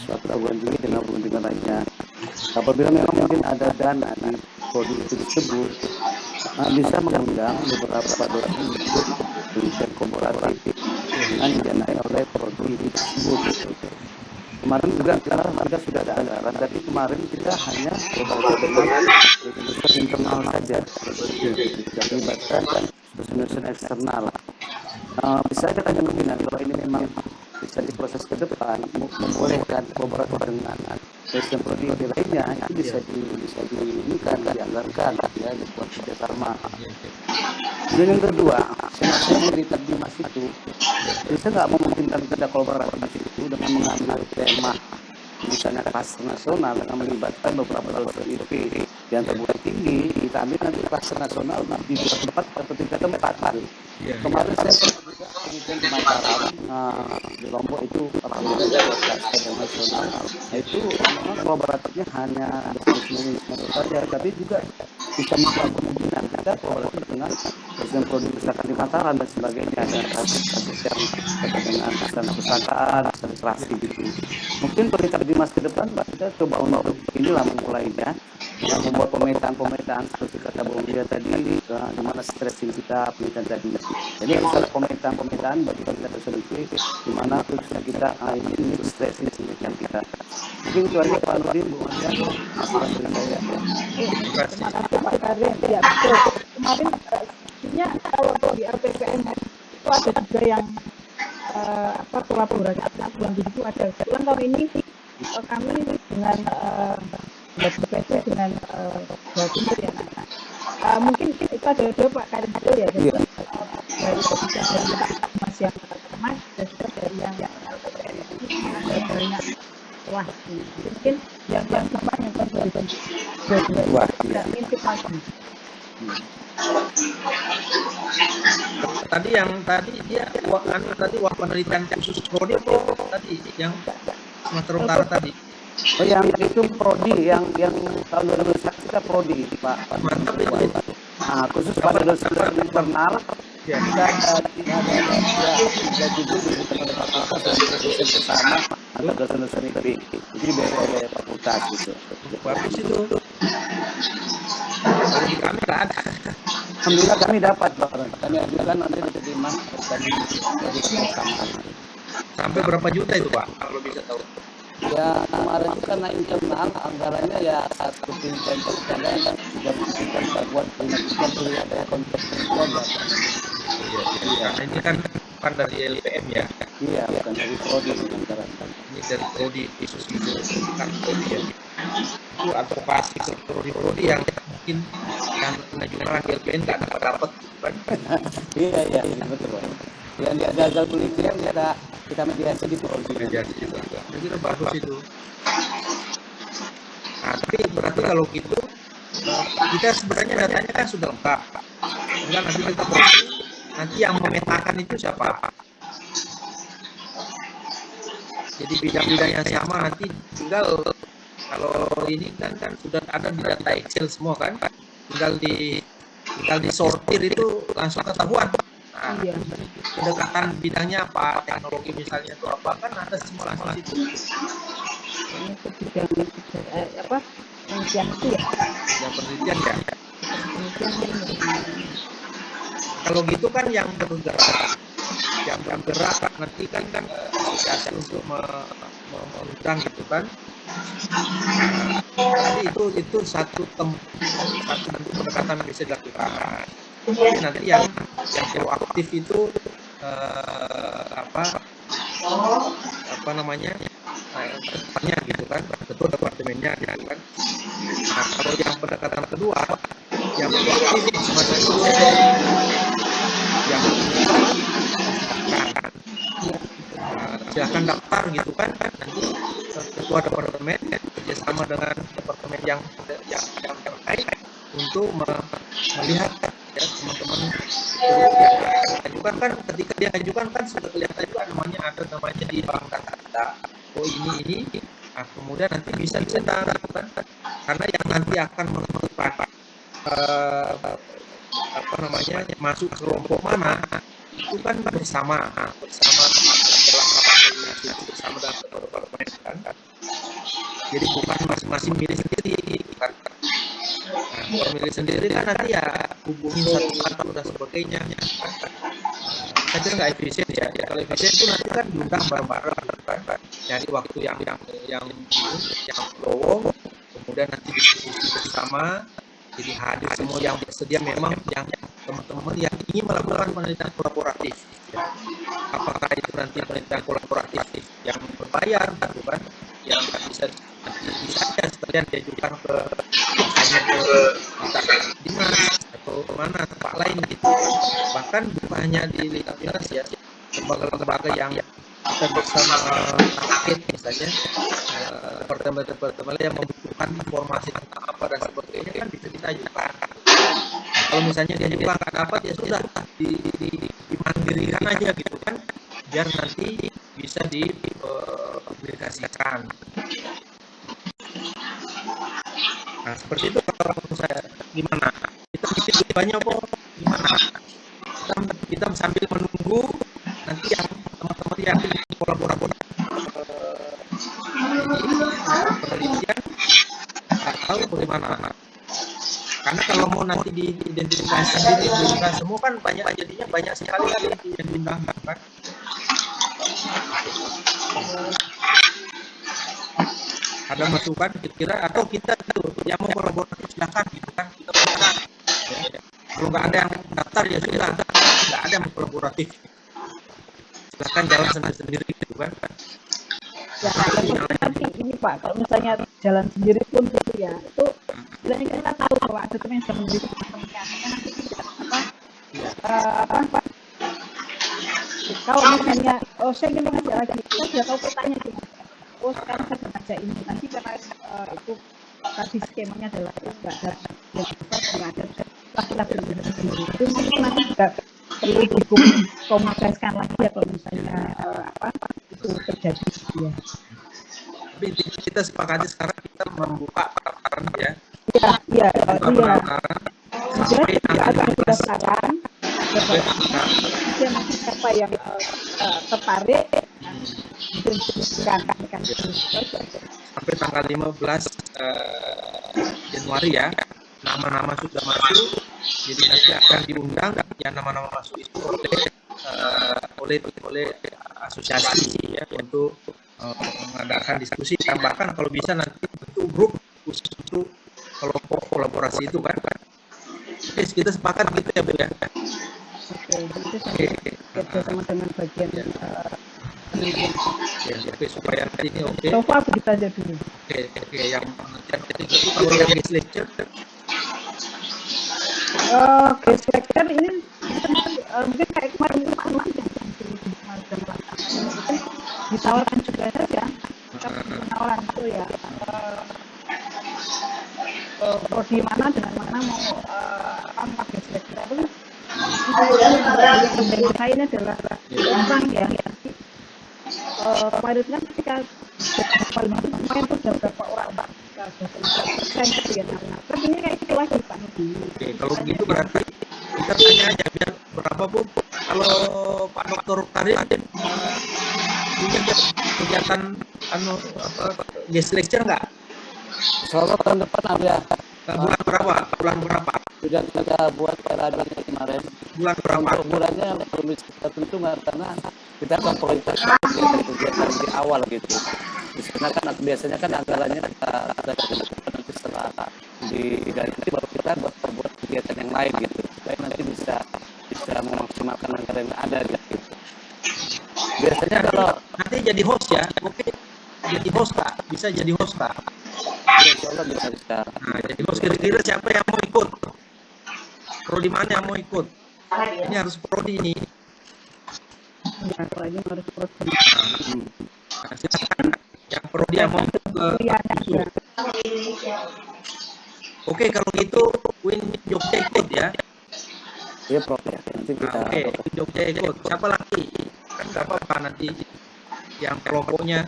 suatu perguruan tinggi dengan perguruan tinggi lainnya. Apabila memang mungkin ada dana di prodi itu tersebut, bisa mengundang beberapa dosen untuk penelitian kolaboratif dengan didanai oleh prodi itu tersebut. Kemarin juga kita sudah ada anggaran, tapi kemarin kita hanya beberapa dengan dosen internal saja, tidak melibatkan dosen eksternal. Bisa kita kemungkinan kalau ini memang bisa diproses ke depan, membolehkan beberapa dengan dosen prodi lainnya, itu bisa dianggarkan, ya, dibuat kerjasama. Dan yang kedua, saya melihat di Mas itu, bisa nggak memungkinkan kita kolaborasi itu dengan mengambil tema misalnya kluster nasional dengan melibatkan beberapa dosen IP yang terbuka tinggi, kita ambil nanti kluster nasional di tempat atau tingkat tempat. Kemarin saya penelitian di Mataram, di Lombok itu kluster nasional. Nah, itu memang kolaboratifnya hanya dosen saja, tapi juga bisa membuka kemungkinan kita kolaborasi dengan dosen prodi misalkan di Mataram dan sebagainya, ada kasus-kasus yang terkait dengan kepustakaan, literasi gitu. Mungkin kalau kita di masa depan, kita coba untuk inilah memulainya, yang membuat pemetaan seperti kata Bung Ria tadi, di mana stressing kita penelitian tadi. Jadi harus ada pemetaan bagi kita dosen di mana khususnya kita ini stressing penelitian kita. Mungkin itu aja Pak Nurdin, Bu Ria, masukan dari saya. Terima kasih Pak Karim. Ya betul. Kemarin sebenarnya kalau di LPPN itu ada juga yang kolaborasi bulan itu ada. Kebetulan tahun ini kami dengan BPP dengan Jawa Timur ya. Mungkin itu ada Pak Karim betul ya. Jadi dari Mas yang Mas dan juga dari yang LPPN ada banyak. Wah, mungkin yang sama yang dua tidak intip lagi. Tadi dia wah penelitian khusus prodi tadi yang Sumatera Utara tadi. Oh, yang itu prodi yang tahun 2001 kita prodi Pak. Mantap itu. Nah, khusus pada dosen internal Ya. kita judul kepada fakultas dosen bersama antara dosen-dosen itu dibayar oleh fakultas gitu. Bagus itu. Kalau di kami nggak ada. Alhamdulillah kami dapat Pak. Kami ajukan nanti diterima tadi bersama. Sampai berapa juta itu Pak? Kalau bisa tahu. Ya kemarin itu karena internal anggarannya ya 1 pinten dan 3 buat punya ada kontrak juga. Iya. Ini kan bukan dari LPM ya. Iya, bukan dari prodi anggaran. Ini dari prodi khusus itu bukan prodi ya. Itu advokasi ke prodi yang mungkin yang pengajuan LPM nggak dapat. Iya betul. Yang dia gagal penelitian kita mediasi di prodi. Jadi itu bagus itu. Nah, tapi berarti kalau gitu kita sebenarnya datanya kan sudah lengkap. Enggak nanti kita nanti yang memetakan itu siapa? Jadi bidang-bidang yang sama nanti tinggal kalau ini kan sudah ada di data Excel semua kan, tinggal disortir itu langsung ketahuan Nah, Iya. kedekatan bidangnya apa, teknologi misalnya itu apa, kan ada simulasi itu. Ini ke bidang apa penelitian itu ya. Yang penelitian ya. Penelitian Kalau gitu kan yang bergerak nanti kan asosiasi untuk mengundang gitu kan. Jadi itu satu bentuk pendekatan yang bisa dilakukan. Tapi nanti yang proaktif itu apa namanya kedepannya gitu kan, ketua departemennya gitu kan. Nah, kalau yang pendekatan kedua yang proaktif semacam itu yang silakan daftar gitu kan, nanti ketua departemen kerjasama dengan departemen yang terkait untuk melihat ya teman-teman yang ajukan kan, ketika dia ajukan kan sudah kelihatan juga ada namanya di bank data kita. Oh ini, nah, kemudian nanti bisa dicetak kan, karena yang nanti akan menentukan masuk ke kelompok mana itu kan bersama dengan ketua departemen kan. Jadi bukan masing-masing milih sendiri kan. Nah, kalau milih sendiri kan nanti ya hubungin satu-satu dan sebagainya. Saya kira nggak efisien ya. Kalau efisien itu nanti kan diundang bareng-bareng kan. Jadi waktu yang lowong, kemudian nanti diskusi bersama. Jadi hadir semua yang bersedia, memang yang teman-teman yang ingin melakukan penelitian kolaboratif. Ya. Apakah itu nanti penelitian kolaboratif yang berbayar, gitu kan? Yang bisa sekalian diajukan ke dinas atau kemana tempat lain gitu. Bahkan bukan hanya di dinas ya, lembaga-lembaga yang kita bersama target misalnya departemen yang membutuhkan informasi tentang apa dan sebagainya kan bisa kita ajukan. Nah, kalau misalnya dia juga nggak dapat ya sudah dimandirikan aja gitu kan, biar nanti bisa dipublikasikan. Nah seperti itu. Kalau saya gimana kita bikin banyak kok, gimana kita sambil menunggu nanti yang teman-teman yang kolaborasi penelitian tahu bagaimana. Karena kalau mau nanti diidentifikasi semua kan jadinya banyak sekali yang diundang kan. Ada masukan kira-kira atau kita tuh yang mau kolaborasi silakan gitu kan, kita bicara. Ya. Kalau nggak ada yang daftar ya sudah, nggak ada yang kolaboratif, silakan jalan sendiri gitu kan. Ya, nanti ini Pak, kalau misalnya jalan sendiri pun gitu ya, itu sebenarnya kita tahu bahwa ada teman yang sudah memberi penelitian, nanti tidak Pak. Kalau misalnya, saya ingin mengajar lagi, kita sudah tahu petanya sih. Sekarang saya baca ini nanti karena itu tadi skemanya adalah nggak ada kita berbeda sendiri. Itu mungkin nanti juga perlu dikomunikasikan lagi ya kalau misalnya itu terjadi ya. Tapi kita sepakati sekarang kita membuka pendaftaran ya. Iya. Sampai ada pendaftaran. Nanti siapa yang tertarik sampai tanggal 15 Januari ya, nama-nama sudah masuk, jadi nanti akan diundang yang nama-nama masuk itu oleh asosiasi ya untuk mengadakan diskusi, bahkan kalau bisa nanti bentuk grup khusus untuk kelompok kolaborasi itu kan. Oke, kita sepakat gitu ya Bu ya. Oke, bersama dengan bagian oke, supaya ini oke. Sofa begitu aja dulu. Oke, yang penelitian itu kalau yang guest lecture. Guest lecture ini mungkin kayak kemarin ditawarkan juga saja. Penawaran itu ya. Prodi mana dengan mana mau guest lecture itu. Yang saya ini adalah orang yang kemarin kan ketika kemarin itu sudah berapa orang Pak? Terus ini kayak itu lagi Pak. Oke, kalau begitu berarti kita tanya aja biar berapa Bu Kalau Pak Dr. Karim punya kegiatan guest lecture nggak? Soalnya tahun depan ada. Bulan berapa? Bulan berapa? Sudah kita buat radio kemarin. Bulan berapa? Untuk bulannya belum bisa kita tentukan karena kita akan prioritas kegiatan di awal gitu. Di sana kan biasanya kan anggarannya kita nanti setelah diganti baru kita buat kegiatan yang lain gitu. Supaya nanti bisa memaksimalkan anggaran yang ada gitu. Biasanya kalau nanti jadi host ya, oke. Jadi host Pak, bisa jadi host Pak. Insyaallah bisa. Nah, jadi host kira-kira siapa yang mau ikut? Prodi mana yang mau ikut? Ini harus prodi ini. Ya, kalau ini harus prodi. Nah, silakan yang prodi yang mau ke ISU. Oke, kalau gitu Win Jogja ikut ya. Iya, Prof. Nanti kita Oke, Jogja ikut. Siapa lagi? Kan nggak apa-apa nanti yang kelompoknya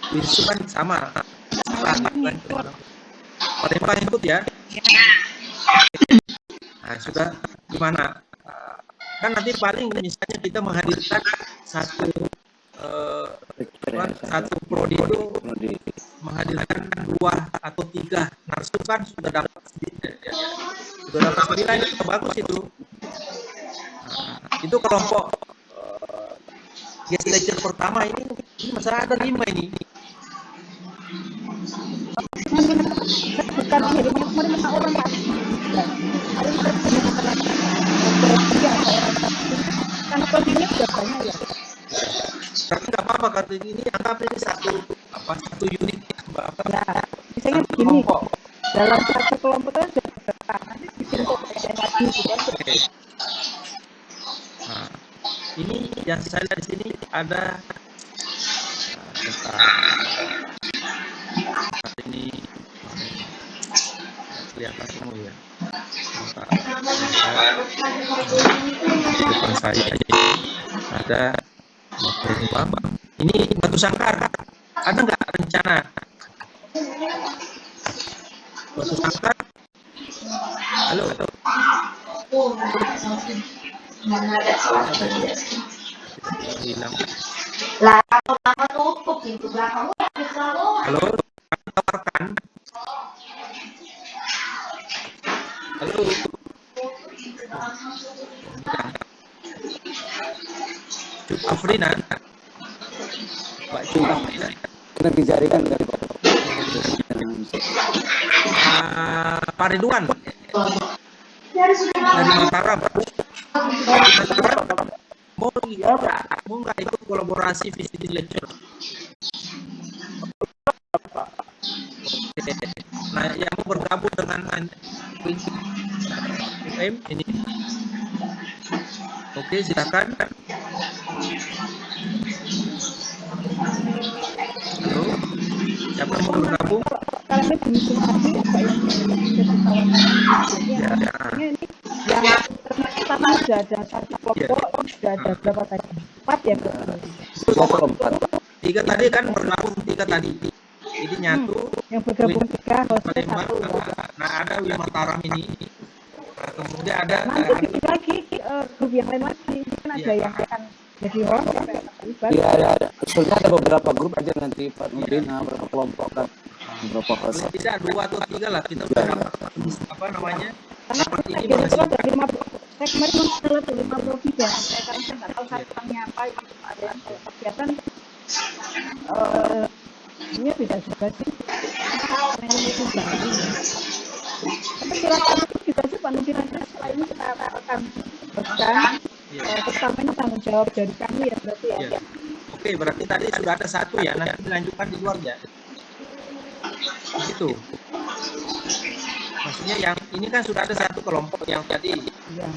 Winsu kan sama. Palembang ikut ya. Nah, sudah gimana? Kan nanti paling misalnya kita menghadirkan satu prodi itu menghadirkan 2 atau 3 narsum kan sudah dapat sedikit ya. Sudah dapat sedikit itu bagus itu. Nah, itu kelompok guest lecture pertama ini masalah ada 5 ini. Bukan jadi kemarin kita orang Pak. Karena prodinya sudah banyak ya. Tapi nggak apa-apa kata ini anggap ini satu unit apa? Ya, misalnya begini. Dalam satu kelompok itu sudah berapa? Nanti dibentuk lagi gitu. Oke. Nah, ini yang saya lihat di sini ada ini kelihatan semua ya. Depan saya ada ini Batu Sangkar. Ada nggak rencana Batu Sangkar? Halo. Hilang. Lah, lama tutup pintu belakang. Halo, tawarkan. Halo. Cuk Afrina. Pak Cuk Afrina. kena dijaringan dari Pak Ridwan dari Mataram. Mau nggak ikut kolaborasi visiting lecture? Nah, yang mau bergabung dengan UM ini, oke silakan. Halo, siapa yang mau bergabung? Kalau ini dihitung lagi apa yang Ya. ini yang pertama sudah ada satu kelompok, sudah ada berapa tadi? 4 ya? 3 tadi kan bergabung 3 tadi. Ini nyatu. Yang bergabung 3 hostnya Palembang. 1. Nah, ada Wim Mataram ini. Nah, kemudian ada Nanti bikin lagi grup yang lain lagi. Kan ada yang akan jadi host, yang akan terlibat. Iya, ada. Soalnya ada beberapa grup aja nanti Pak Nurdin, beberapa kelompok kan. Beberapa host. boleh tidak 2 atau 3 lah kita udah dapat apa namanya? Karena Dapat ini itu masih ada 5. Saya kemarin mencatat 5 bidang. Karena saya nggak tahu sasarannya apa. Ada yang kalau kegiatan ini bisa juga sih. Karena ini juga. Tapi silakan kita sih Pak Nurdin nanti setelah ini kita akan berikan. Pertama ini tanggung jawab dari kami ya berarti ya. ya. Oke, berarti tadi sudah ada 1 ya. Nanti dilanjutkan di luar ya. Begitu. Maksudnya yang ini kan sudah ada 1 kelompok yang tadi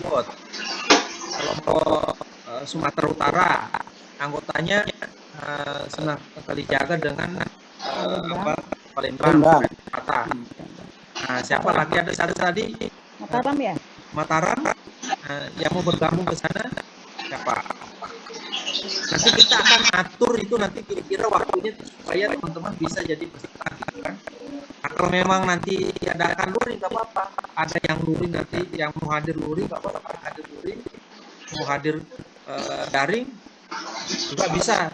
buat kelompok Sumatera Utara, anggotanya Senang Kalijaga dengan Palembang, Mata. Nah, siapa lagi ada 1 tadi? Mataram ya? Mataram. Yang mau bergabung ke sana siapa? Nanti kita akan atur itu nanti kira-kira waktunya supaya teman-teman bisa jadi peserta gitu kan. Kalau memang nanti adakan luring nggak apa-apa. Ada yang luring nanti, yang mau hadir luring nggak apa-apa. Hadir luring, mau hadir daring juga bisa.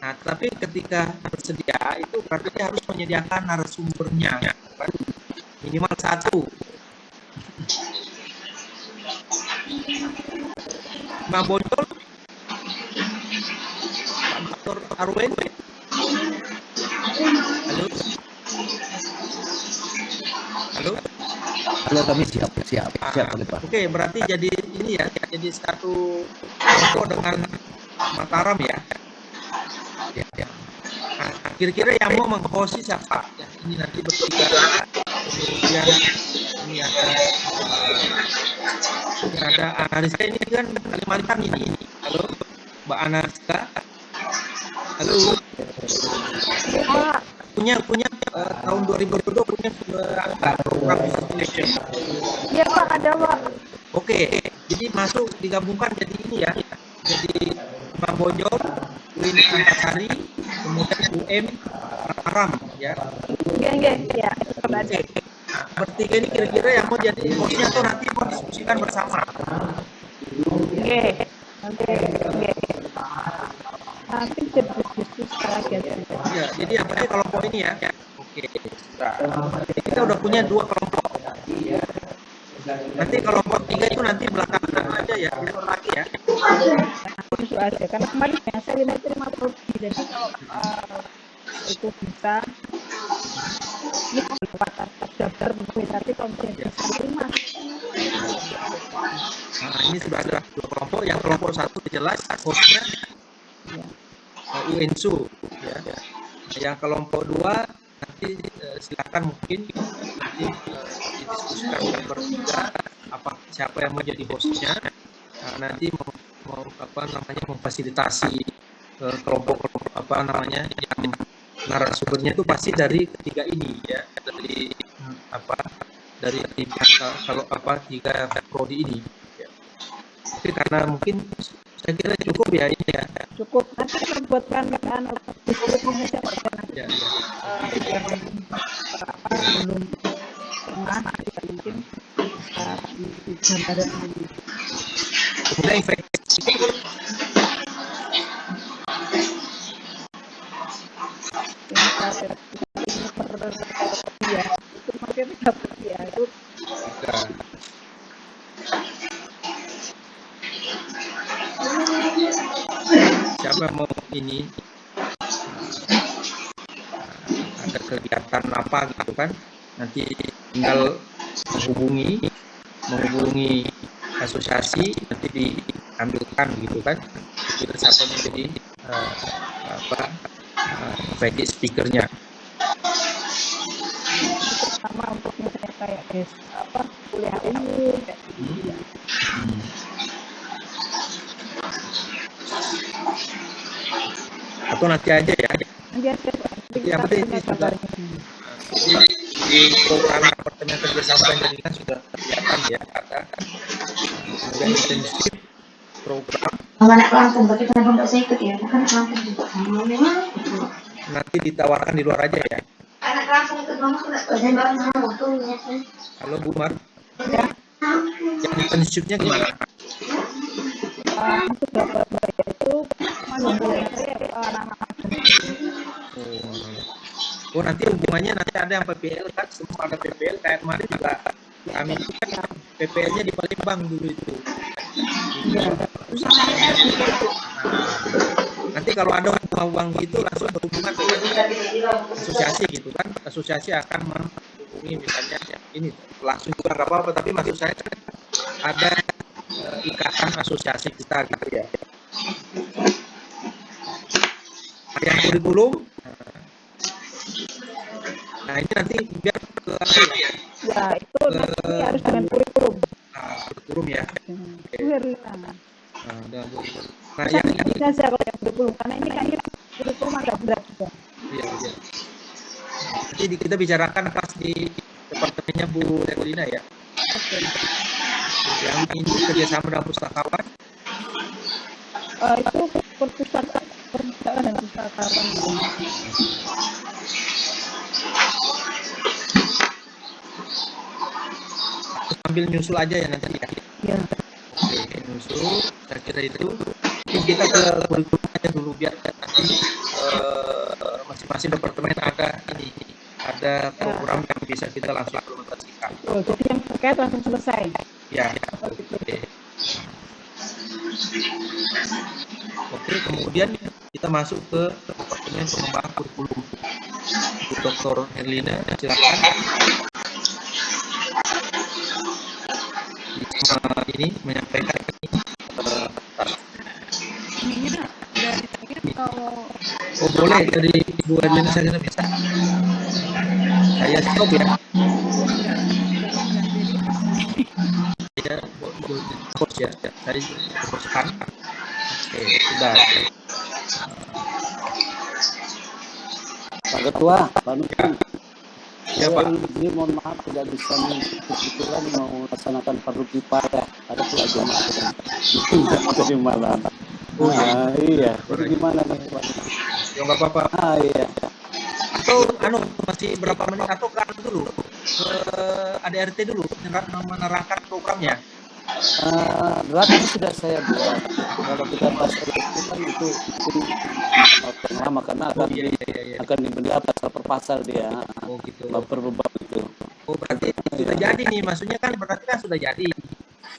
Nah, tapi ketika bersedia itu berarti dia harus menyediakan narasumbernya, kan? Minimal 1. Mbak Bojol, Pak Dr. Arwen, halo, halo. Halo, kami siap oleh Pak. Oke, berarti jadi ini ya, jadi satu kelompok dengan Mataram ya. Ya. Nah, kira-kira yang mau menghosti siapa? Yang ini nanti bertiga. Kemudian ini ada Anariska, ini kan Kalimantan ini. Halo, Mbak Anariska. Halo. Punya tahun 2022 punya program destination. Iya Pak, ada Pak. Oke, jadi masuk digabungkan jadi ini ya. Jadi Mbak Bojol, UIN Antasari, kemudian UM Mataram ya. Iya, ya. Oke. Nah, bertiga ini kira-kira yang mau jadi hostnya atau nanti mau diskusikan bersama. Oke. Nanti diskusi lagi aja. Ya, jadi yang penting kelompok ini ya. Oke, sudah. Kita udah punya 2 kelompok. Nanti kelompok 3 itu nanti belakangan aja ya, besok lagi ya. Itu aja. Karena kemarin yang saya lihat terima produksi, jadi kalau itu bisa ini kalau daftar tapi kalau misalnya bisa terima. Nah, ini sudah ada 2 kelompok. Yang kelompok 1 jelas hostnya UNSU ya. Yang kelompok 2 nanti silakan mungkin nanti didiskusikan bertiga siapa yang menjadi hostnya. Nah, nanti mau memfasilitasi kelompok yang narasumbernya itu pasti dari ketiga ini ya, dari tiga prodi ini ya. Tapi karena mungkin saya kira cukup ya ini ya. Cukup, nanti kita buatkan diskusinya siapa Ya. belum pernah kita mungkin bisa gambaran ini. Kemudian efek Ya, itu mungkin dapat ya itu. Siapa mau ini ada kegiatan apa gitu kan, nanti tinggal menghubungi asosiasi, nanti diambilkan gitu kan, kita siapa menjadi sebagai speakernya. Sama untuk misalnya kayak kuliah umum kayak gitu ya. Atau nanti aja ya. Nanti aja Yang penting ini sudah di program apartemen kerjasama dan jaringan sudah kelihatan ya, ada kemudian intensif program. Anak Lampung, tapi kenapa nggak saya ikut ya? Kan Lampung juga sama. Nanti ditawarkan di luar aja ya. Anak Lampung ikut mama saya bareng sama waktunya. Halo Bu Mar, Ya, yang intensifnya gimana? untuk dapat bayar itu anak-anak. Oh, nanti hubungannya nanti ada yang PPL kan, semua ada PPL, kayak kemarin juga kami itu kan PPL-nya di Palembang dulu itu. Nanti kalau ada uang gitu langsung berhubungan dengan asosiasi gitu kan, asosiasi akan menghubungi misalnya ini langsung juga nggak apa-apa, tapi maksud saya kan ada ikatan asosiasi kita gitu ya. Yang kurikulum, nah ini nanti biar Ya, itu nanti harus dengan kurikulum. kurikulum ya. Itu harus Nah, yang ini saja kalau yang kurikulum, karena ini kan kurikulum agak berat juga. iya. Jadi kita bicarakan pas di departemennya Bu Evelina ya. Oke. Yang ini kerjasama dengan pustakawan. Itu perpustakaan dan pustakawan. sambil nyusul aja ya nanti ya. Ya. Oke, nyusul. Saya kira itu. Mungkin kita ke kurikulumnya dulu biar nanti masing-masing departemen ada program yang bisa kita langsung implementasikan. Oh, jadi yang terkait langsung selesai. Ya. Oke, kemudian kita masuk ke departemen pengembangan kurikulum. Dr. Herlina, silakan. Ini menyampaikan Ininya dari saya kalau boleh dari Ibu Herlina saya bisa. Saya stop ya. Saya host ya. Saya hostkan. Oke, sudah. Pak Ketua, Pak Nurdin. Ya, Pak. Ini mohon maaf tidak bisa kebetulan mau melaksanakan fardu kifayah. Ada pula jemaah dari malam. Oh iya. Jadi gimana nih Pak? Ya nggak apa-apa. Iya. Atau masih berapa menit atau kan dulu ADRT dulu menerangkan programnya. Draftnya sudah saya buat. Kalau kita bahas itu kan itu lama karena akan dibedah pasal per pasal dia. Oh gitu. Bab per bab itu. Oh berarti sudah jadi nih, maksudnya kan berarti kan sudah jadi.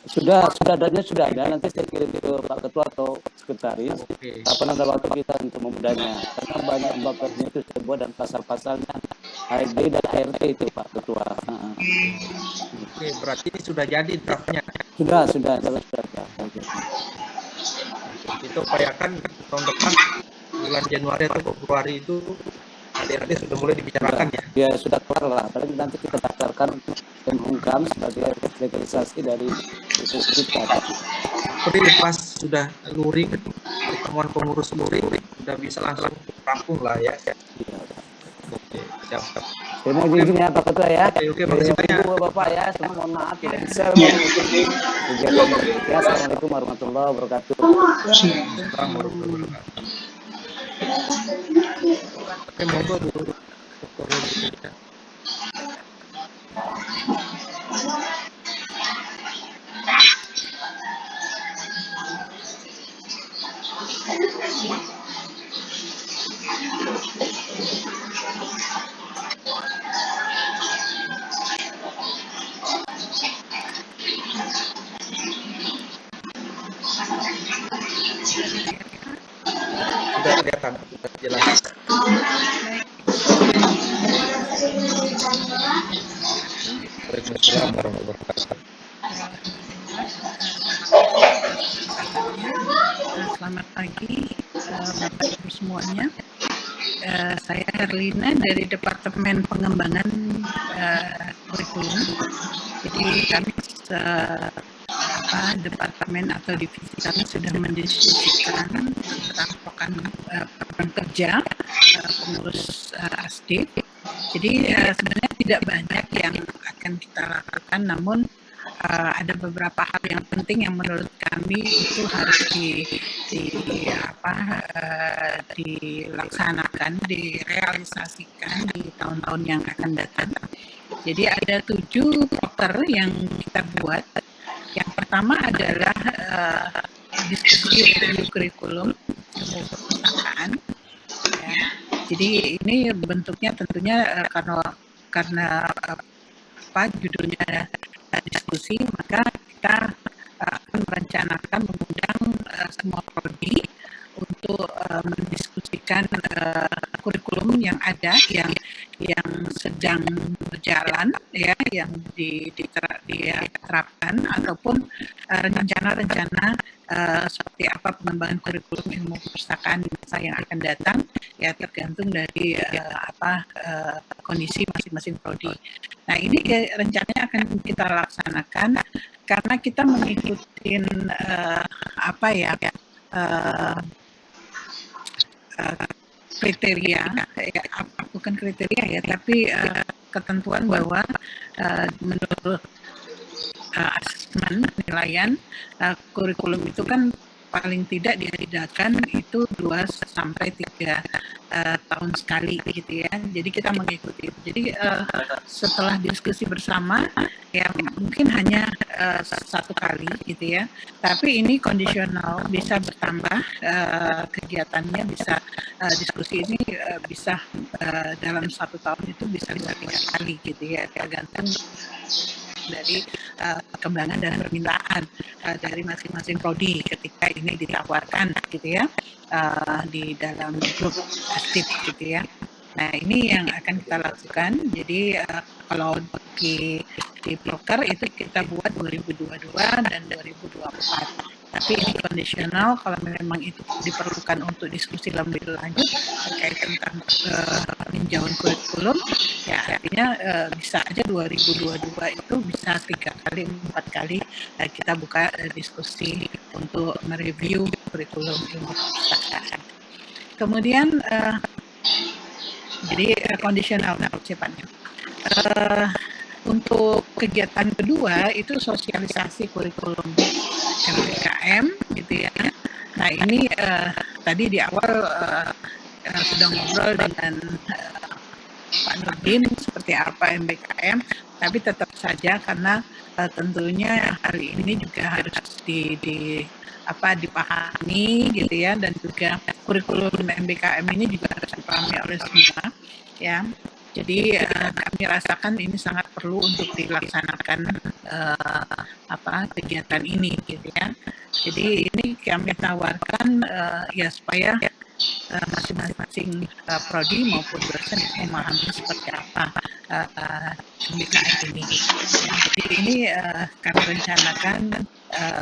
Sudah ada. Nanti saya kirim ke Pak Ketua atau sekretaris. Oke. Kapan ada waktu kita untuk memudahnya? Karena banyak bab-babnya itu saya buat dan pasal-pasalnya ARD dan ART itu Pak Ketua. Oke, berarti ini sudah jadi draftnya. Sudah. Kita upayakan tahun depan bulan Januari atau Februari itu ADRT sudah mulai dibicarakan ya. Ya sudah kelar lah. Paling nanti kita daftarkan Menhukam sebagai legalisasi dari khusus kita. Seperti pas sudah luring pertemuan pengurus luring sudah bisa langsung rampung lah ya. Oke, siap. Saya mau izin ya Pak Ketua ya. Oke, makasih banyak. Ibu Bapak ya, semua mohon maaf tidak bisa mengikuti kegiatan ya. Assalamualaikum warahmatullahi wabarakatuh. Assalamualaikum warahmatullahi wabarakatuh. Oke, monggo dulu. Sudah kelihatan, sudah jelas. Waalaikumsalam warahmatullahi wabarakatuh. Selamat pagi Bapak Ibu semuanya. Saya Herlina dari Departemen Pengembangan Kurikulum. Jadi kami departemen atau divisi kami sudah mendiskusikan tentang program kerja pengurus ASDIP. Jadi sebenarnya tidak banyak yang akan kita lakukan, namun ada beberapa hal yang penting yang menurut kami itu harus dilaksanakan, direalisasikan di tahun-tahun yang akan datang. Jadi ada 7 proker yang kita buat. Yang pertama adalah diskusi review kurikulum ilmu perpustakaan. Ya. Jadi ini bentuknya tentunya karena judulnya diskusi, maka kita akan merencanakan mengundang semua prodi untuk mendiskusikan kurikulum yang ada, yang sedang berjalan, ya, yang diterapkan, ataupun rencana-rencana seperti apa pengembangan kurikulum ilmu perpustakaan di masa yang akan datang, ya tergantung dari kondisi masing-masing prodi. Nah, ini rencananya akan kita laksanakan karena kita mengikuti kriteria, bukan kriteria ya, tapi ketentuan bahwa menurut asesmen penilaian kurikulum itu kan paling tidak diadakan itu 2 sampai 3 tahun sekali gitu ya. Jadi kita mengikuti. Jadi setelah diskusi bersama ya mungkin hanya 1 kali gitu ya. Tapi ini kondisional, bisa bertambah kegiatannya, bisa diskusi ini bisa dalam 1 tahun itu bisa 3 kali gitu ya, tergantung dari perkembangan dan permintaan dari masing-masing prodi ketika ini ditawarkan gitu ya di dalam grup aktif gitu ya. Nah ini yang akan kita lakukan. Jadi kalau di Proker itu kita buat 2022 dan 2024. Tapi ini kondisional, kalau memang itu diperlukan untuk diskusi lebih lanjut terkait tentang peninjauan kurikulum, ya artinya bisa aja 2022 itu bisa 3 kali, 4 kali kita buka diskusi untuk mereview kurikulum ilmu perpustakaan. Kemudian jadi kondisional sifatnya. Untuk kegiatan kedua itu sosialisasi kurikulum MBKM gitu ya. Nah ini tadi di awal sudah ngobrol dengan Pak Nurdin seperti apa MBKM, tapi tetap saja karena tentunya hari ini juga harus dipahami gitu ya, dan juga kurikulum MBKM ini juga harus dipahami oleh semua ya. Jadi kami rasakan ini sangat perlu untuk dilaksanakan kegiatan ini gitu ya. Jadi ini kami tawarkan ya supaya masing-masing prodi maupun dosen memahami seperti apa MBKM ini. Jadi ini kami rencanakan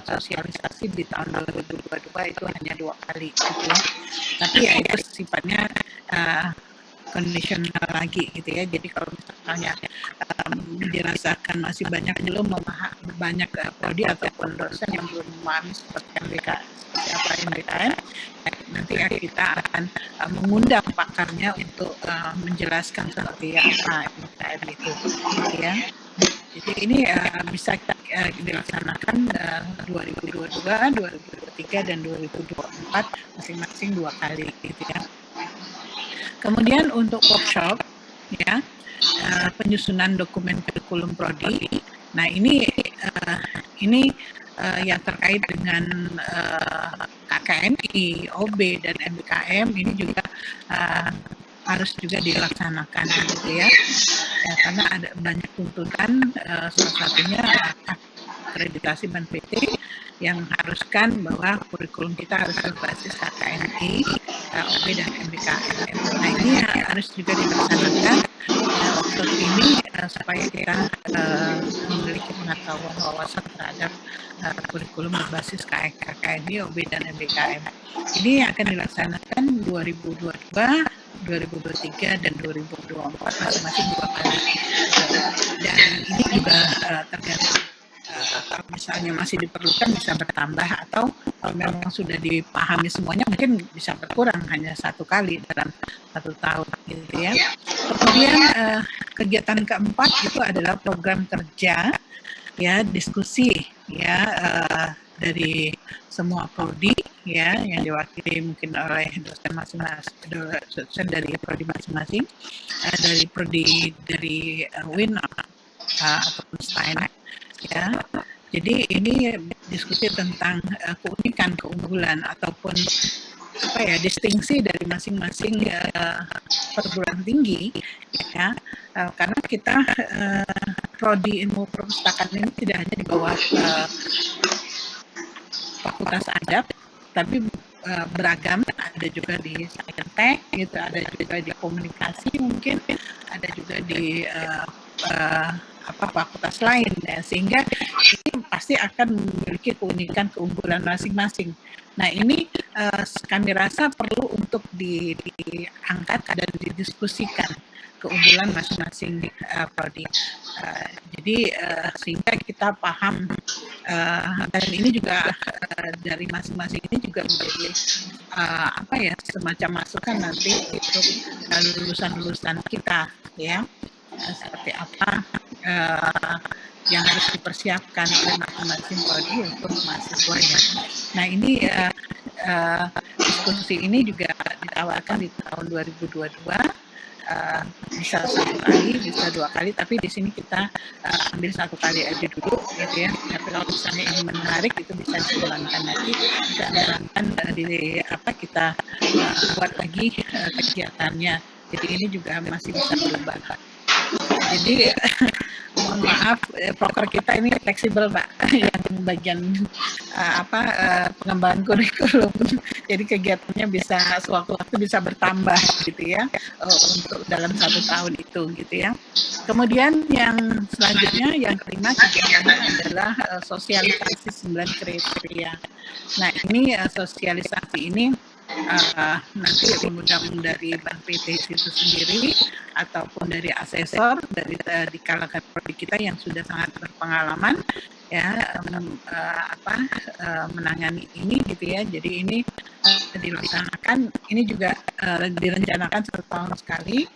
sosialisasi di tahun 2022 itu hanya 2 kali gitu ya. Tapi ya itu sifatnya kondisional lagi gitu ya. Jadi kalau misalnya dirasakan masih banyak prodi ataupun dosen yang belum memahami seperti MBKM, nanti kita akan mengundang pakarnya untuk menjelaskan seperti apa MBKM itu gitu ya. Jadi ini bisa dilaksanakan 2022, 2023 dan 2024 masing-masing 2 kali gitu ya. Kemudian untuk workshop ya, penyusunan dokumen kurikulum prodi. Nah ini yang terkait dengan KKNI, OB dan MBKM ini juga harus juga dilaksanakan gitu ya. Karena ada banyak tuntutan, salah satunya akreditasi BAN-PT yang haruskan bahwa kurikulum kita harus berbasis KKNI, OB dan MBKM. Nah ini harus juga dilaksanakan workshop ini supaya kita memiliki pengetahuan wawasan terhadap kurikulum berbasis KKNI, OB dan MBKM. Ini akan dilaksanakan 2022, 2023 dan 2024 masing-masing 2 kali. Dan ini juga tergantung kalau misalnya masih diperlukan bisa bertambah, atau kalau memang sudah dipahami semuanya mungkin bisa berkurang hanya 1 kali dalam 1 tahun gitu ya. Kemudian kegiatan keempat itu adalah program kerja ya, diskusi ya dari semua prodi ya yang diwakili mungkin oleh dosen masing-masing, dosen dari prodi masing-masing, dari prodi dari UIN ataupun STAIN ya. Jadi ini diskusi tentang keunikan, keunggulan ataupun distingsi dari masing-masing perguruan tinggi ya. Karena kita prodi ilmu perpustakaan ini tidak hanya di bawah Fakultas Adab, tapi beragam, ada juga di Saintek gitu, ada juga di komunikasi mungkin, ada juga di fakultas lain ya, sehingga ini pasti akan memiliki keunikan, keunggulan masing-masing. Nah ini kami rasa perlu untuk diangkat dan didiskusikan keunggulan masing-masing prodi. Jadi sehingga kita paham, dan ini juga dari masing-masing ini juga menjadi semacam masukan nanti untuk lulusan-lulusan kita ya. seperti apa yang harus dipersiapkan oleh masing-masing prodi untuk mahasiswanya. Nah ini diskusi ini juga ditawarkan di tahun 2022. Bisa 1 kali, bisa 2 kali, tapi di sini kita ambil 1 kali aja dulu, gitu ya. Tapi kalau misalnya ini menarik, itu bisa diulangkan lagi, kita ulangkan kita buat lagi kegiatannya. Jadi ini juga masih bisa berubah. Jadi mohon maaf, proker kita ini fleksibel, Pak, yang bagian pengembangan kurikulum. Jadi kegiatannya bisa sewaktu-waktu bisa bertambah gitu ya, untuk dalam 1 tahun itu gitu ya. Kemudian yang selanjutnya, yang kelima kegiatannya adalah sosialisasi 9 kriteria. Nah ini sosialisasi ini nanti mengundang dari Ban PT itu sendiri ataupun dari asesor dari di kalangan prodi kita yang sudah sangat berpengalaman ya menangani ini gitu ya. Jadi ini dilaksanakan, ini juga direncanakan 1 tahun sekali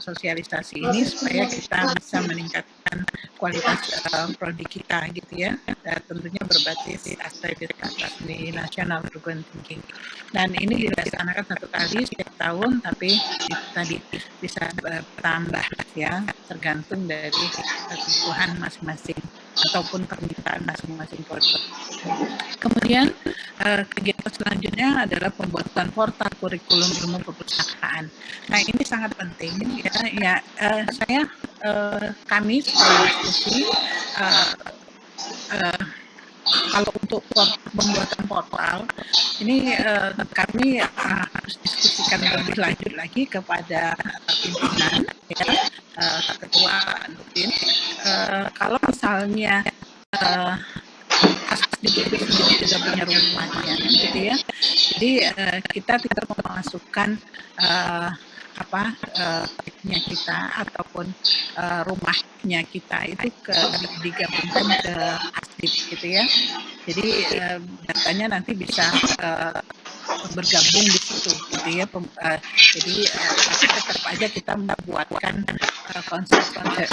sosialisasi ini supaya kita bisa meningkatkan kualitas prodi kita gitu ya. Tentunya berbasis atas di nasional urban thinking. Dan ini dilaksanakan 1 kali setiap tahun, tapi tadi bisa bertambah ya, tergantung dari kebutuhan masing-masing ataupun permintaan masing-masing prodi. Kemudian kegiatan selanjutnya adalah pembuatan portal kurikulum ilmu perpustakaan. Nah ini sangat penting ya. Kami sebagai diskusi kalau untuk pembuatan portal ini kami harus diskusikan lebih lanjut lagi kepada pimpinan ya, ketua Nurdin. Kalau misalnya sendiri tidak punya rumahnya gitu ya, jadi kita tidak memasukkan kitnya kita ataupun rumahnya kita itu digabungkan ke asdip gitu ya. Jadi datanya nanti bisa bergabung di situ gitu ya. Jadi tetap aja kita membuatkan konsep-konsep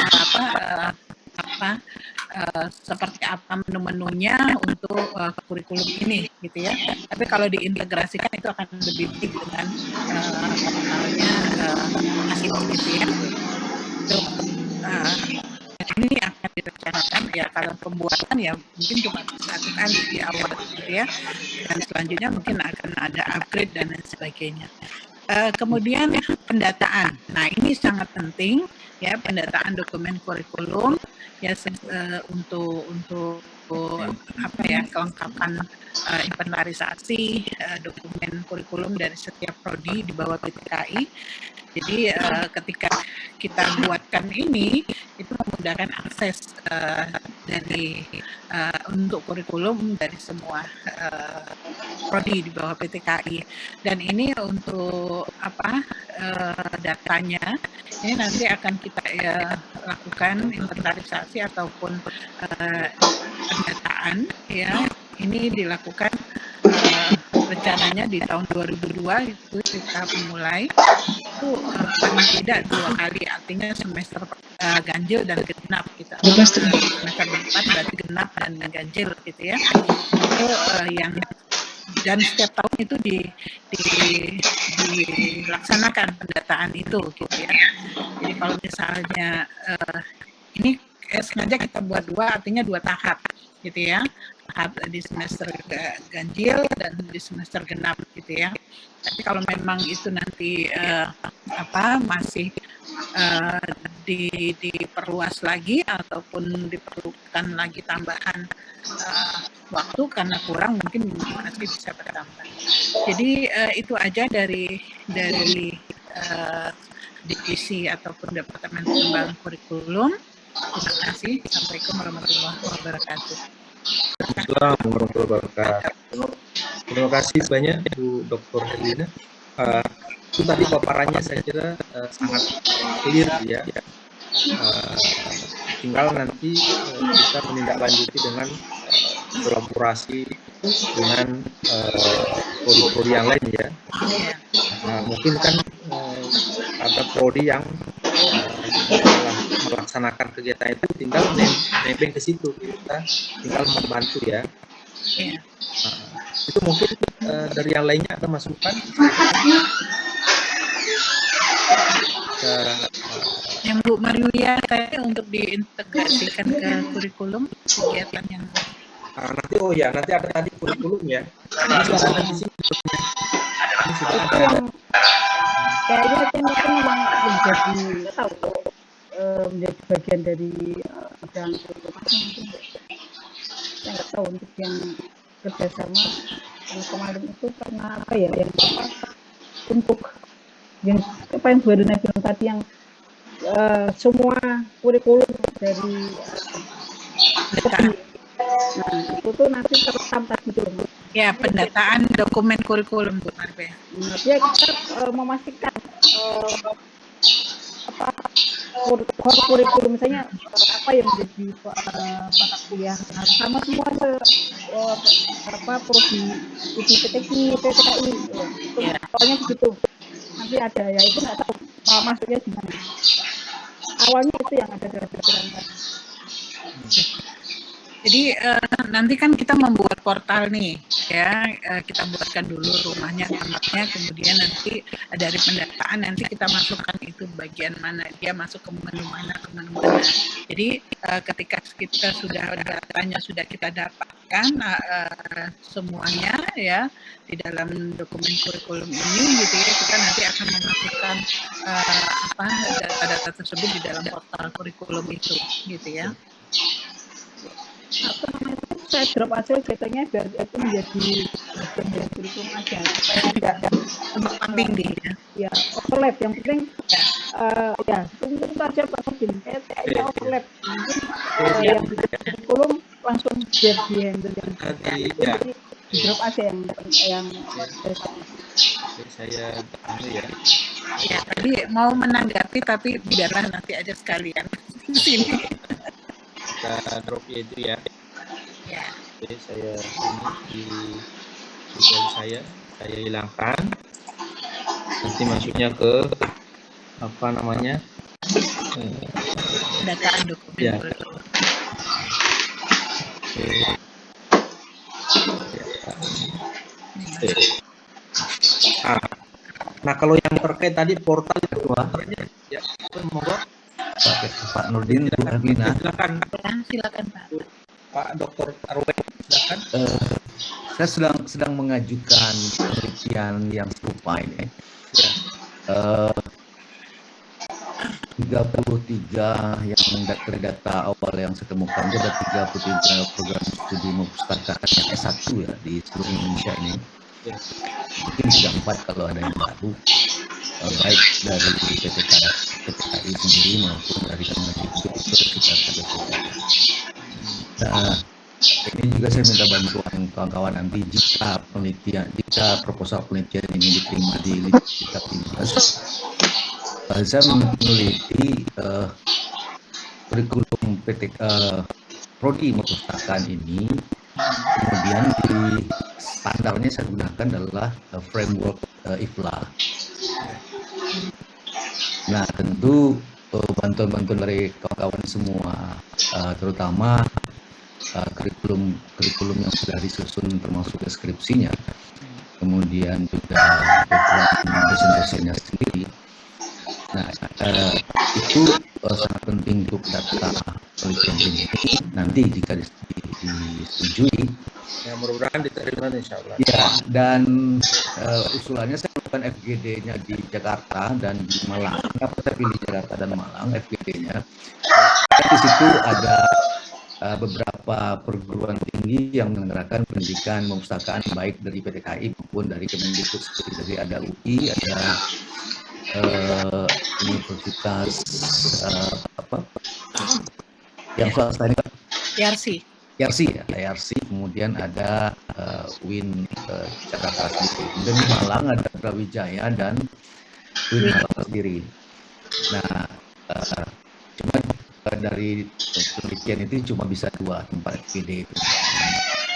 seperti apa menu-menunya untuk kurikulum ini gitu ya. Tapi kalau diintegrasikan itu akan lebih baik dengan hasil gitu ya. Ini akan direncanakan ya, kalau pembuatan ya mungkin cuma 1 kali di awal gitu ya, dan selanjutnya mungkin akan ada upgrade dan lain sebagainya. Kemudian pendataan, nah ini sangat penting ya, pendataan dokumen kurikulum ya, untuk kelengkapan inventarisasi dokumen kurikulum dari setiap prodi di bawah PTKI. Jadi ketika kita buatkan ini, itu memudahkan akses untuk kurikulum dari semua prodi di bawah PTKI. Dan ini untuk datanya, ini nanti akan kita lakukan inventarisasi ataupun pendataan ya. Ini dilakukan rencananya di tahun 2002 itu kita mulai itu paling tidak 2 kali, artinya semester ganjil dan genap kita. Semester 4 berarti genap dan ganjil gitu ya. Itu yang dan setiap tahun itu dilaksanakan pendataan itu gitu ya. Jadi kalau misalnya ini sengaja kita buat 2, artinya 2 tahap gitu ya, tahap di semester ganjil dan di semester genap gitu ya. Tapi kalau memang itu nanti masih diperluas lagi ataupun diperlukan lagi tambahan waktu karena kurang, mungkin masih bisa bertambah. Jadi itu aja dari divisi ataupun Departemen Pengembangan Kurikulum. Terima kasih. Assalamualaikum warahmatullahi wabarakatuh. Assalamualaikum warahmatullahi wabarakatuh. Terima kasih banyak Bu Dr. Herlina. Itu tadi paparannya saya kira sangat clear ya. Tinggal nanti kita menindaklanjuti dengan kolaborasi dengan prodi-prodi yang lain ya. Mungkin kan ada prodi yang dalam melaksanakan kegiatan itu tinggal nebeng ke situ, kita tinggal membantu ya. Iya. Itu mungkin dari yang lainnya ada masukan? Yang Bu Mariulia tadi untuk diintegrasikan ke kurikulum kegiatan yang nanti ada tadi kurikulum ya. Ini sudah ada di sini. Ini sudah ada. Kayaknya itu memang menjadi nggak tahu menjadi bagian dari bidang kurikulum mungkin saya nggak tahu untuk yang kerjasama kemarin itu karena apa ya yang untuk yang apa yang Bu Erina bilang tadi yang semua kurikulum dari nah itu tuh nanti terekam tadi tuh ya pendataan dokumen kurikulum Bu Marbe. Ya kita memastikan apa kurikulum misalnya apa yang menjadi mata kuliah sama semua prodi PTKI itu soalnya begitu nanti ada ya itu nggak tahu masuknya gimana awalnya itu yang ada dalam pikiran tadi. Jadi nanti kan kita membuat portal nih ya, kita buatkan dulu rumahnya, kamarnya, kemudian nanti dari pendataan nanti kita masukkan itu bagian mana, dia masuk ke menu mana. Jadi ketika kita sudah datanya sudah kita dapatkan semuanya ya di dalam dokumen kurikulum ini gitu ya, kita nanti akan memasukkan data-data tersebut di dalam portal kurikulum itu gitu ya. Apa namanya saya drop hasil datanya biar itu menjadi bagian dari kurikulum aja supaya tidak kambing deh ya overlap yang penting ya tunggu saja Pak Nurdin ya overlap mungkin yang di kurikulum langsung biar di handle yang jadi di drop aja yang saya ya. Ya tadi mau menanggapi tapi biarlah nanti aja sekalian di sini. Kita drop itu ya. Ya. Oke, saya ini di saya hilangkan. Nanti masuknya ke apa namanya? Pendataan dokumen. Ya. Oke. Nah, kalau yang terkait tadi portal kedua, ya, monggo. Pak Nurdin, Bu Erlina. Silakan Pak. Pak Dr. Arwen, silakan. Saya sedang mengajukan penelitian yang serupa ini. Ya. 33 yang dari data awal yang saya temukan, ada 33 program studi perpustakaan yang S1 ya di seluruh Indonesia ini. Ya. Mungkin sudah 4 kalau ada yang baru, baik dari PTKI sendiri maupun dari Kemendikbud itu sekitar 33. Nah, ini juga saya minta bantuan kawan-kawan nanti jika proposal penelitian ini diterima di Litbang. Saya meneliti kurikulum prodi perpustakaan ini, kemudian di standarnya saya gunakan adalah framework IFLA. Nah, tentu bantuan-bantuan dari kawan-kawan semua, terutama kurikulum yang sudah disusun termasuk deskripsinya, kemudian juga background dosen-dosennya sendiri. Nah, itu sangat penting untuk data penelitian ini. Nanti jika disetujui, ya mudah-mudahan diterima insya Allah. Ya, dan usulannya saya melakukan FGD-nya di Jakarta dan di Malang. Kenapa saya pilih Jakarta dan Malang FGD-nya? Di situ ada beberapa perguruan tinggi yang menyelenggarakan pendidikan perpustakaan baik dari PTKI maupun dari Kemendikbud. Jadi ada UI, ada Universitas yang swasta ini, YRC, kemudian ada UIN Jakarta sendiri, kemudian di Malang ada Brawijaya dan UIN Malang sendiri. Nah, cuma dari penelitian itu cuma bisa 2 tempat FGD itu.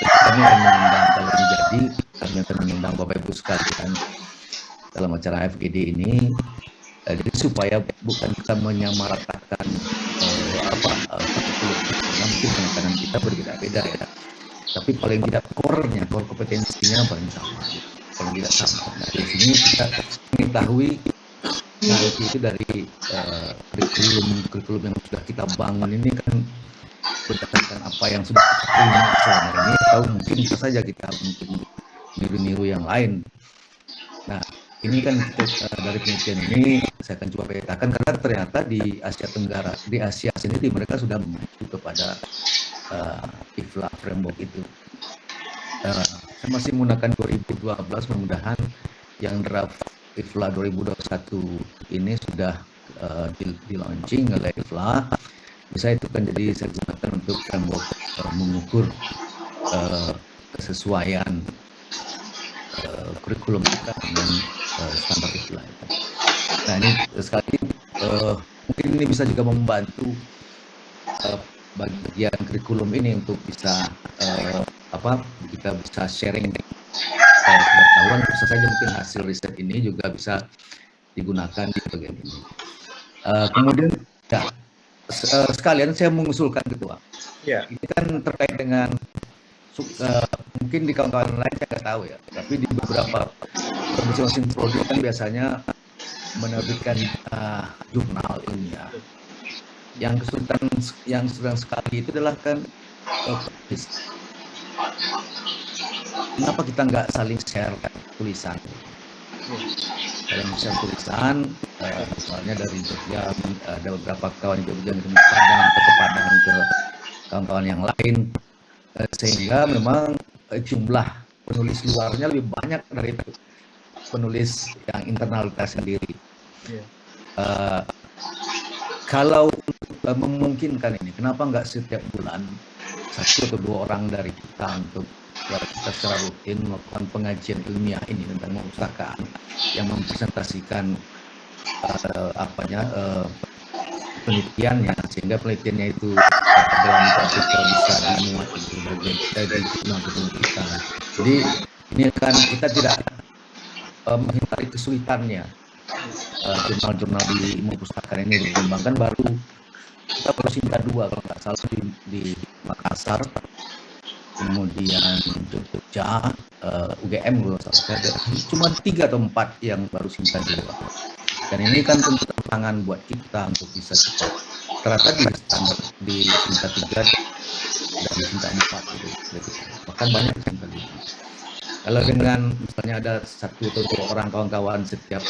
Kami akan mengundang, kalau jadi kami akan mengundang Bapak Ibu sekalian dalam acara FGD ini, jadi supaya bukan kita menyamaratakan mungkin penekanan kita berbeda-beda ya, tapi paling tidak core kompetensinya paling sama, paling tidak sama. Nah di sini kita mengetahui nanti itu dari kurikulum yang sudah kita bangun ini kan berdasarkan apa yang sudah kita terima selama ini, atau mungkin bisa saja kita mungkin niru-niru yang lain. Nah ini kan dari penelitian ini saya akan coba petakan, karena ternyata di Asia Tenggara, di Asia sendiri mereka sudah mengacu kepada IFLA framework itu. Saya masih menggunakan 2012, mudah-mudahan yang draft IFLA 2021 ini sudah di launching oleh IFLA, bisa itu kan jadi saya gunakan untuk framework mengukur kesesuaian kurikulum kita dengan standar IFLA. Nah ini sekali mungkin ini bisa juga membantu bagian kurikulum ini untuk bisa kita bisa sharing pengetahuan, bisa saja mungkin hasil riset ini juga bisa digunakan di bagian ini. Kemudian ya, sekalian saya mengusulkan Ketua. Ya. Ini kan terkait dengan mungkin di kawan-kawan lain saya nggak tahu ya, tapi di beberapa masing-masing prodi kan biasanya menerbitkan jurnal ilmiah. Yang kesulitan yang sedang sekali itu adalah kan kenapa kita nggak saling share tulisan? Saling share tulisan, misalnya dari Jogja ada beberapa kawan Jogja yang ke Padang, ke kawan-kawan yang lain, sehingga memang jumlah penulis luarnya lebih banyak dari penulis yang internal kita sendiri. Kalau memungkinkan ini, kenapa nggak setiap bulan 1 atau 2 orang dari kita untuk kita secara rutin melakukan pengajian ilmiah ini tentang perpustakaan yang mempresentasikan penelitiannya, sehingga penelitiannya itu dalam artikel bisa dimuat di bagian kita. Jadi ini kan kita tidak menghindari kesulitannya. Jurnal-jurnal di ilmu perpustakaan ini dikembangkan, baru kita baru singgah 2 kalau nggak salah di Makassar, kemudian Jogja, UGM kalau salah, cuma 3 atau 4 yang baru singgah 2. Dan ini kan tentu tantangan buat kita untuk bisa cepat. Ternyata di singgah 3 dan di singgah 4 gitu. Bahkan banyak singgah 5. Kalau dengan misalnya ada 1 atau 2 orang kawan-kawan setiap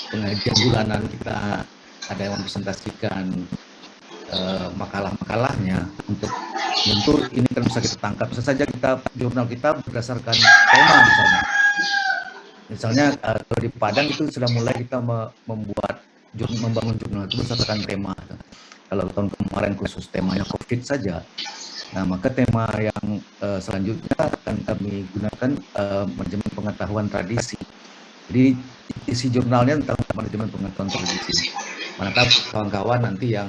pengajian bulanan kita ada yang mempresentasikan makalah-makalahnya, untuk tentu ini kan bisa kita tangkap. Bisa saja jurnal kita berdasarkan tema misalnya kalau di Padang itu sudah mulai kita membangun jurnal itu berdasarkan tema. Kalau tahun kemarin khusus temanya COVID saja, nah maka tema yang selanjutnya akan kami gunakan manajemen pengetahuan tradisi. Jadi isi jurnalnya tentang manajemen pengetahuan tradisi. Manakah kawan-kawan nanti yang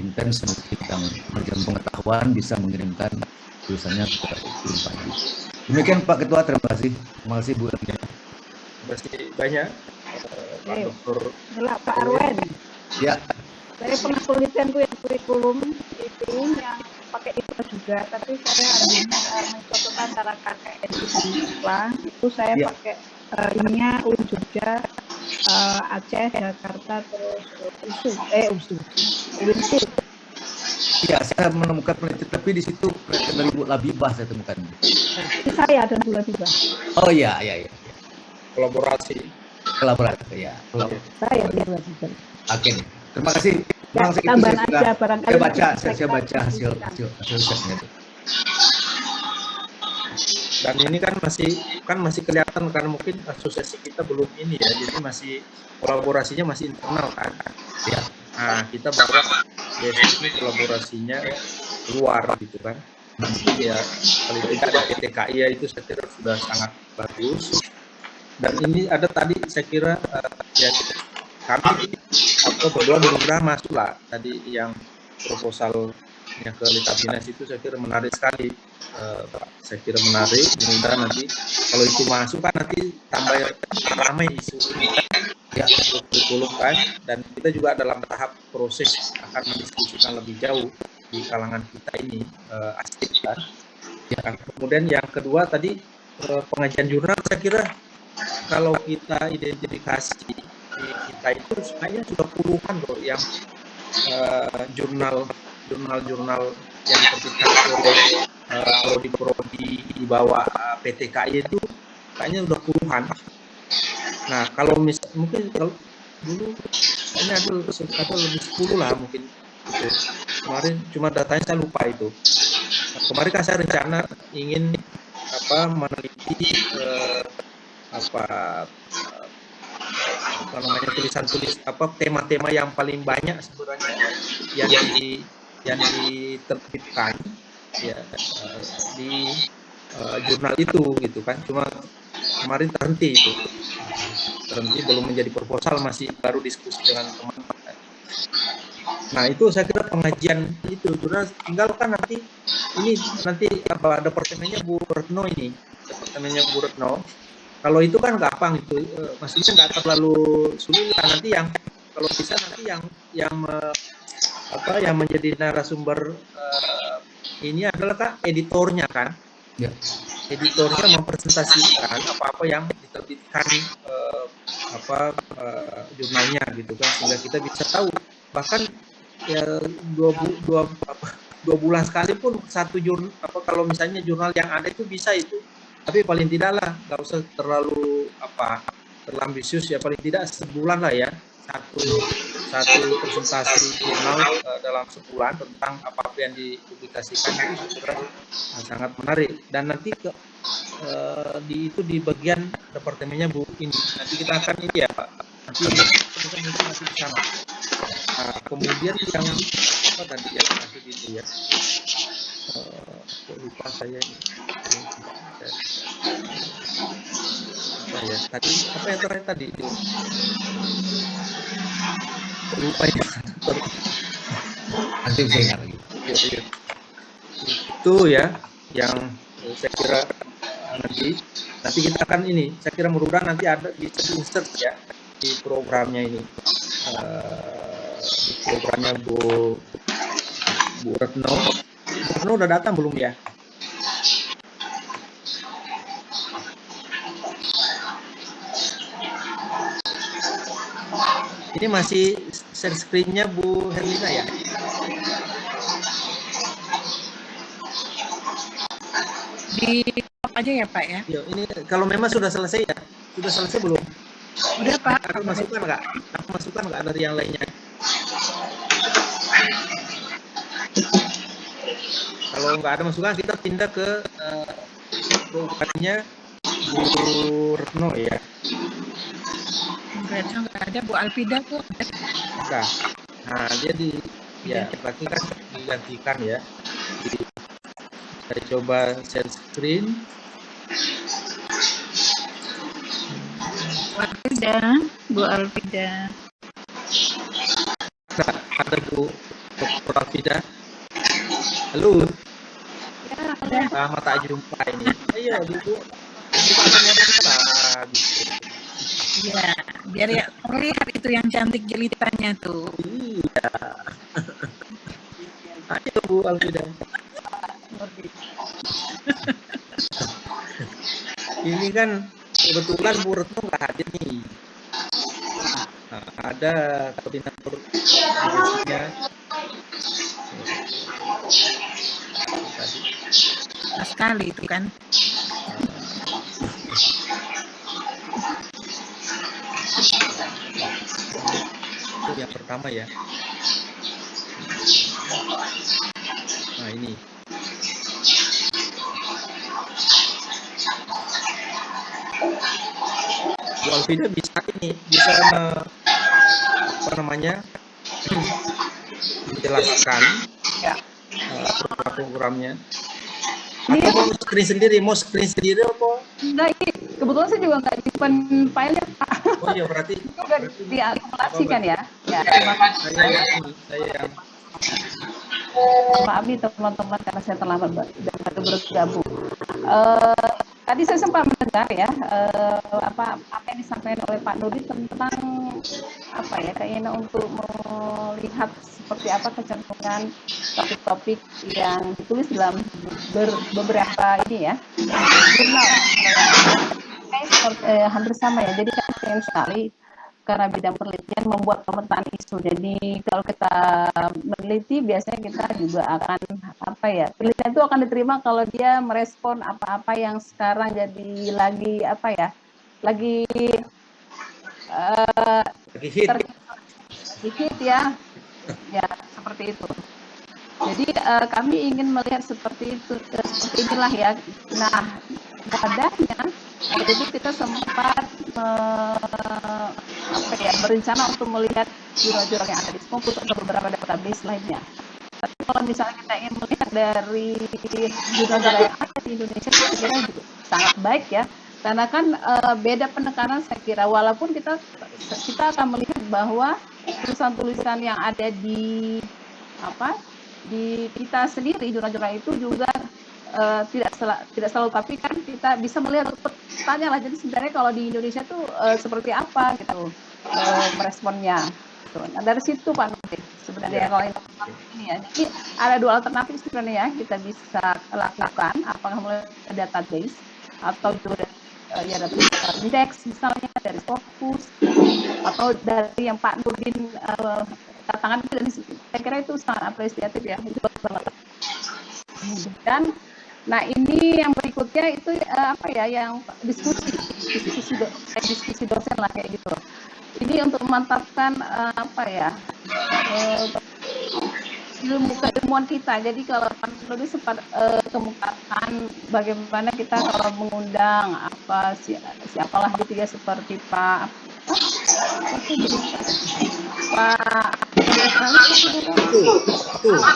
intens tentang manajemen pengetahuan bisa mengirimkan tulisannya ke Pak. Demikian Pak Ketua, terima kasih. Terima kasih Bu. Terima kasih banyak Pak Dr. Pak Arwen. Ya. Saya pernah penelitian tuh yang kurikulum itu yang pakai IPLA juga, tapi saya mencoba antara KKN di IPLA itu saya pakai ininya UIN Jogja, Aceh, Jakarta, terus USU. Iya, saya menemukan penelitian, tapi di situ penelitian dari Bu Labibah saya temukan. Saya ada Bu Labibah. Oh iya. Kolaborasi ya. Saya Bu Labibah. Oke. Terima kasih. Tambahan aja barangkali. Saya baca hasil risetnya itu. Dan ini kan masih kelihatan karena mungkin asosiasi kita belum ini ya, jadi masih kolaborasinya masih internal kan. Ya. Nah, kita bawa ini kolaborasinya luar gitu kan. Ya, kalau tidak ada PTKI ya itu saya kira sudah sangat bagus. Dan ini ada tadi saya kira ya kami berdua mudah-mudahan masuk lah tadi yang proposalnya ke Litabinas itu saya kira menarik sekali. Saya kira menarik, mudah-mudahan nanti kalau itu masuk kan nanti tambah ramai isu ini kan. Ya, kurikulum kan, dan kita juga dalam tahap proses akan mendiskusikan lebih jauh di kalangan kita ini asik kan. Nah, kemudian yang kedua tadi pengajian jurnal, saya kira kalau kita identifikasi di kita itu sebenarnya sudah puluhan loh yang jurnal yang diterbitkan oleh prodi-prodi di bawah PTKI itu kayaknya udah puluhan. Nah, kalau mungkin kalau dulu kayaknya ada lebih 10 lah mungkin itu. Kemarin cuma datanya saya lupa itu. Nah, kemarin kan saya rencana ingin meneliti tulisan-tulis tema-tema yang paling banyak sebenarnya yang diterbitkan ya di jurnal itu gitu kan. Cuma kemarin terhenti belum menjadi proposal, masih baru diskusi dengan teman-teman. Nah, itu saya kira pengajian itu jurnal tinggal kan nanti departemennya Bu Retno ini. Kalau itu kan gampang itu, maksudnya nggak terlalu sulit lah. Nanti yang kalau bisa nanti yang menjadi narasumber ini adalah Kak editornya kan. Ya. Editornya mempresentasikan apa-apa yang diterbitkan jurnalnya gitu kan, sehingga kita bisa tahu bahkan ya dua bulan sekali pun satu jurnal kalau misalnya jurnal yang ada itu bisa itu. Tapi paling tidak lah, nggak usah terlalu ambisius ya, paling tidak sebulan lah ya, satu presentasi jurnal dalam sebulan tentang apa yang dipublikasikan itu sangat menarik. Dan nanti di bagian departemennya Bu ini nanti kita akan ini ya Pak, nanti masih di sana. Nah, kemudian yang apa tadi ya masih itu ya, lupa saya ini. Ya, tadi apa yang terakhir tadi itu lupa ya. Nanti saya ingat lagi. Itu ya yang saya kira nanti kita akan ini, saya kira mudah-mudahan nanti ada bisa insert ya di programnya ini, di programnya Bu Retno. Bu Retno udah datang belum ya? Ini masih share screen-nya Bu Herlina ya? Di aja ya Pak ya? Yo, ini kalau memang sudah selesai ya? Sudah selesai belum? Udah Pak. Aku masukkan nggak dari yang lainnya? Kalau nggak ada masukan kita pindah ke programnya Bu Retno ya. Retno nggak ada, Bu Alfida tuh. Nah, dia berarti kan digantikan ya. Saya coba share screen. Bu Alfida. Nah, ada Bu Alfida. Halo. Ya, ada. Lama tak jumpa ini. Ayo, Bu. Nah, gitu. Iya, biar ya terlihat itu yang cantik jelitannya tuh. Iya. Ayo Bu Alfida. Ini kan kebetulan Bu Retno nggak hadir nih. Nah, ada koordinator divisinya. Pas sekali itu kan. Itu yang pertama ya. Nah, ini. Bu Alfida bisa menjelaskan programnya. Atau mau screen sendiri apa? Enggak, ini kebetulan saya juga nggak simpan file-nya, Pak. Oh iya, berarti Itu udah diakumulasikan ya. Ya, saya maaf nih teman-teman karena saya terlambat dan baru bergabung. Tadi saya sempat mendengar ya apa yang disampaikan oleh Pak Nudi tentang apa ya, keinginan untuk melihat seperti apa kecenderungan topik-topik yang ditulis dalam beberapa ini ya jurnal. Hampir sama ya. Jadi kan pengen sekali karena bidang penelitian membuat pemetaan isu. Jadi kalau kita meneliti biasanya kita juga akan apa ya, penelitian itu akan diterima kalau dia merespon apa-apa yang sekarang jadi lagi apa ya, lagi hit ya seperti itu. Jadi kami ingin melihat seperti itu, seperti inilah ya. Nah, dadanya waktu itu kita sempat berencana untuk melihat jurnal-jurnal yang ada di Scopus atau beberapa database lainnya. Tapi kalau misalnya kita ingin melihat dari jurnal-jurnal yang ada di Indonesia, saya kira juga sangat baik ya. Karena kan beda penekanan saya kira, walaupun kita akan melihat bahwa tulisan-tulisan yang ada di kita sendiri, jurnal-jurnal itu juga tidak selalu, tapi kan kita bisa melihat petanya lah. Jadi sebenarnya kalau di Indonesia tuh seperti apa gitu meresponnya. Nah, dari situ Pak Nurdin sebenarnya kalau ini ya. Jadi ada dua alternatif sebenarnya ya kita bisa lakukan, apakah melalui database atau juga dari indeks misalnya dari Scopus atau dari yang Pak Nurdin tangan itu. Saya kira itu sangat apresiatif ya. Dan nah ini yang berikutnya itu yang diskusi dosen lah kayak gitu. Ini untuk memantapkan keilmuan kita. Jadi kalau lebih sempat kemukakan bagaimana kita kalau mengundang siapalah gitu ya, seperti Pak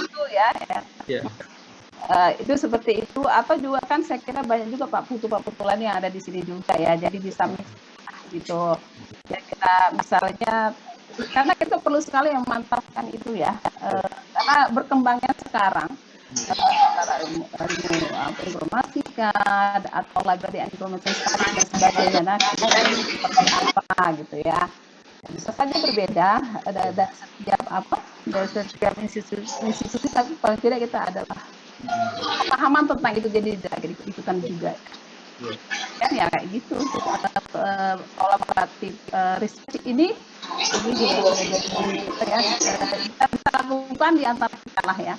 itu ya. Itu seperti itu, atau juga kan saya kira banyak juga Pak putu-putulan yang ada di sini juga ya, jadi bisa gitu ya. Kita misalnya karena kita perlu sekali yang memantapkan itu ya, karena berkembangnya sekarang informatika atau library information studies dan sebagainya. Nah, seperti apa gitu ya, bisa saja berbeda dari setiap institusi, tapi paling tidak kita adalah pemahaman tentang itu, jadi ikutan juga kan ya kayak gitu. Kolaboratif research ini kita bisa lakukan di antara kita lah ya.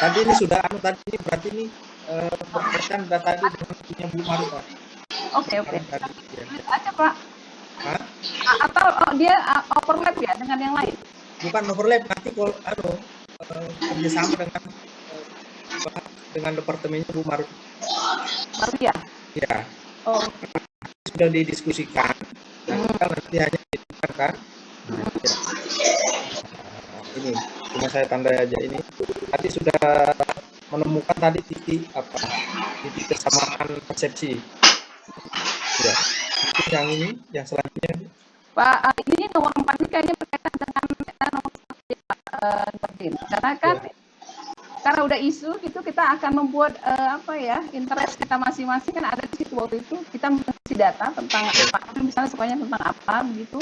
Tadi ini sudah tadi berarti ini berkaitan data itu dengan punya Bu Maru, Pak. Oke. Aja Pak. Atau dia overlap ya dengan yang lain? Bukan overlap, nanti kalau kerjasama dengan departemennya Bu Maru. Ya. Ya. Oh. Sudah didiskusikan. Kita nanti hanya ditentukan. Ini cuma saya tandai aja ini. Tadi sudah menemukan tadi titik kesamaan persepsi. Ya. Itu yang ini, yang selanjutnya. Pak, ini nomor 4 ini kayaknya berkaitan dengan nomor 1 Pak Nurdin. Karena kan karena udah isu gitu, kita akan membuat interest kita masing-masing kan ada di situ. Waktu itu kita mengisi data tentang apa, misalnya sukanya tentang apa begitu.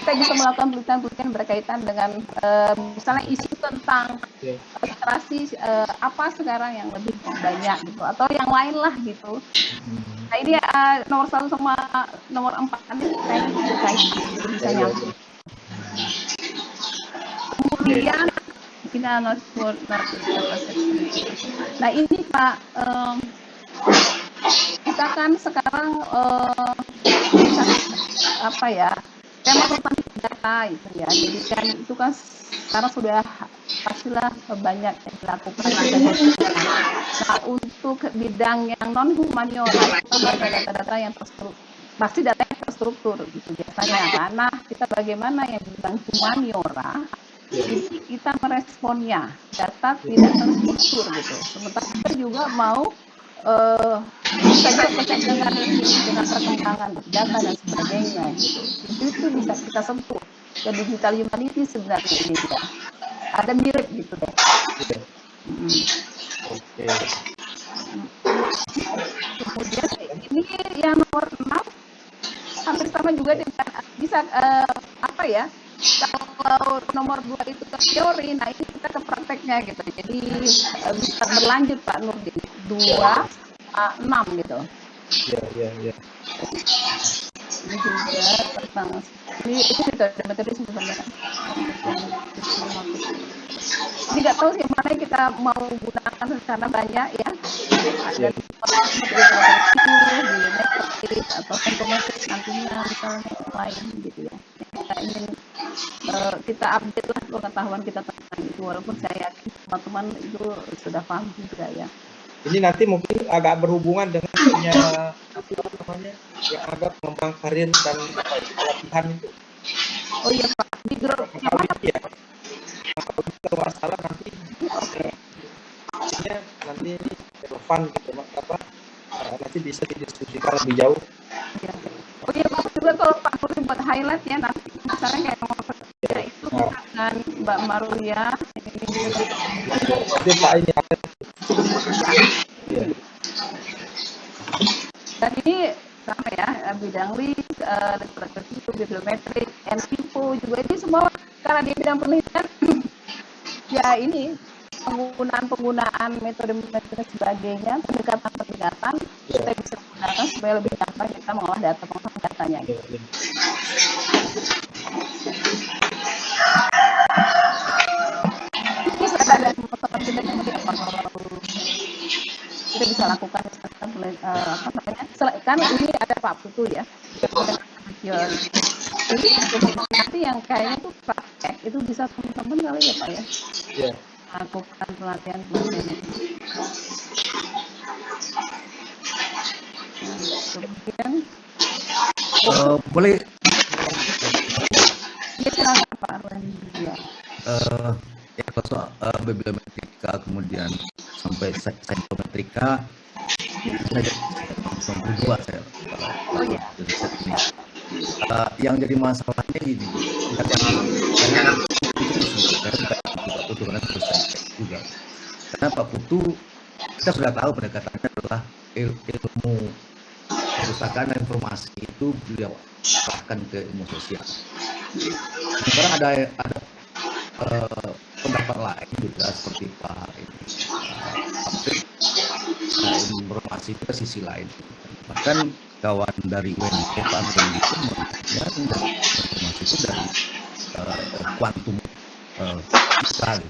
Kita bisa melakukan penelitian berkaitan dengan misalnya isu tentang literasi apa sekarang yang lebih banyak gitu, atau yang lain lah gitu. Nah ini nomor 1 sama nomor 4 ini kayaknya terkait bisa nyambung. Kemudian nah ini Pak, kita kan sekarang tema tentang data itu ya, jadi kan itu kan sekarang sudah pastilah banyak yang dilakukan. Nah untuk bidang yang non humaniora itu ada data-data yang terstruktur, pasti data yang terstruktur gitu biasanya, karena kita bagaimana yang bidang humaniora jadi kita meresponnya data tidak terstruktur gitu. Sementara kita juga mau bisa juga percaya dengan perkembangan data dan sebagainya gitu. Itu bisa kita sentuh. Dan digital humanity sebenarnya ini ya ada mirip gitu deh. Oke. Kemudian ini yang nomor 6 hampir sama juga dengan bisa apa ya? Kalau nomor 2 itu ke teori, nah ini kita ke prakteknya gitu. Jadi bisa berlanjut Pak Nurdin 2, 6 gitu. Ya. Ini juga tentang ini itu metode sebenarnya. Jadi nggak tahu sih mana yang kita mau gunakan karena banyak ya. Ada di metrik atau sensometrik nantinya misalnya lain gitu ya. Kita ingin kita update lah pengetahuan kita tentang itu, walaupun saya yakin teman-teman itu sudah paham juga ya. Ini nanti mungkin agak berhubungan dengan punya apa namanya yang agak mengembang karir dan pelatihan itu. Oh iya Pak, di grup yang mana? Ya. Kalau nggak salah nanti Oke. Nanti ini relevan gitu apa nanti bisa didiskusikan lebih jauh. Ya. Oh iya Pak juga kalau Pak Nurdin buat highlight ya nanti misalnya kayak nomor ya, itu dengan Mbak Marulia Itu Pak ini apa? Dan ini sama ya bidang risk, literatur bibliometrik, NIPO juga ini semua karena di bidang penelitian ya ini penggunaan metode sebagainya, pendekatan kita bisa gunakan supaya lebih gampang kita mengolah datanya. Gitu. Bisa ada teman-teman kita bisa lakukan apa namanya? Kan ini ada Pak Putu ya. Ini nanti yang kayaknya tuh praktek itu bisa teman-teman kali ya Pak ya. Iya. Lakukan pelatihan. Kemudian boleh ya silakan Pak Arwan ya. Ya kalau soal bibliometrika kemudian sampai sensometrika saya saya yang jadi masalahnya ini juga karena Pak Putu kita sudah tahu pendekatannya adalah ilmu perpustakaan dan informasi itu beliau arahkan ke ilmu sosial. Sekarang ada pendapat lain juga seperti Pak informasi itu sisi lain. Bahkan kawan dari UNP Pak Anton itu melihatnya informasi itu dari kuantum sekali.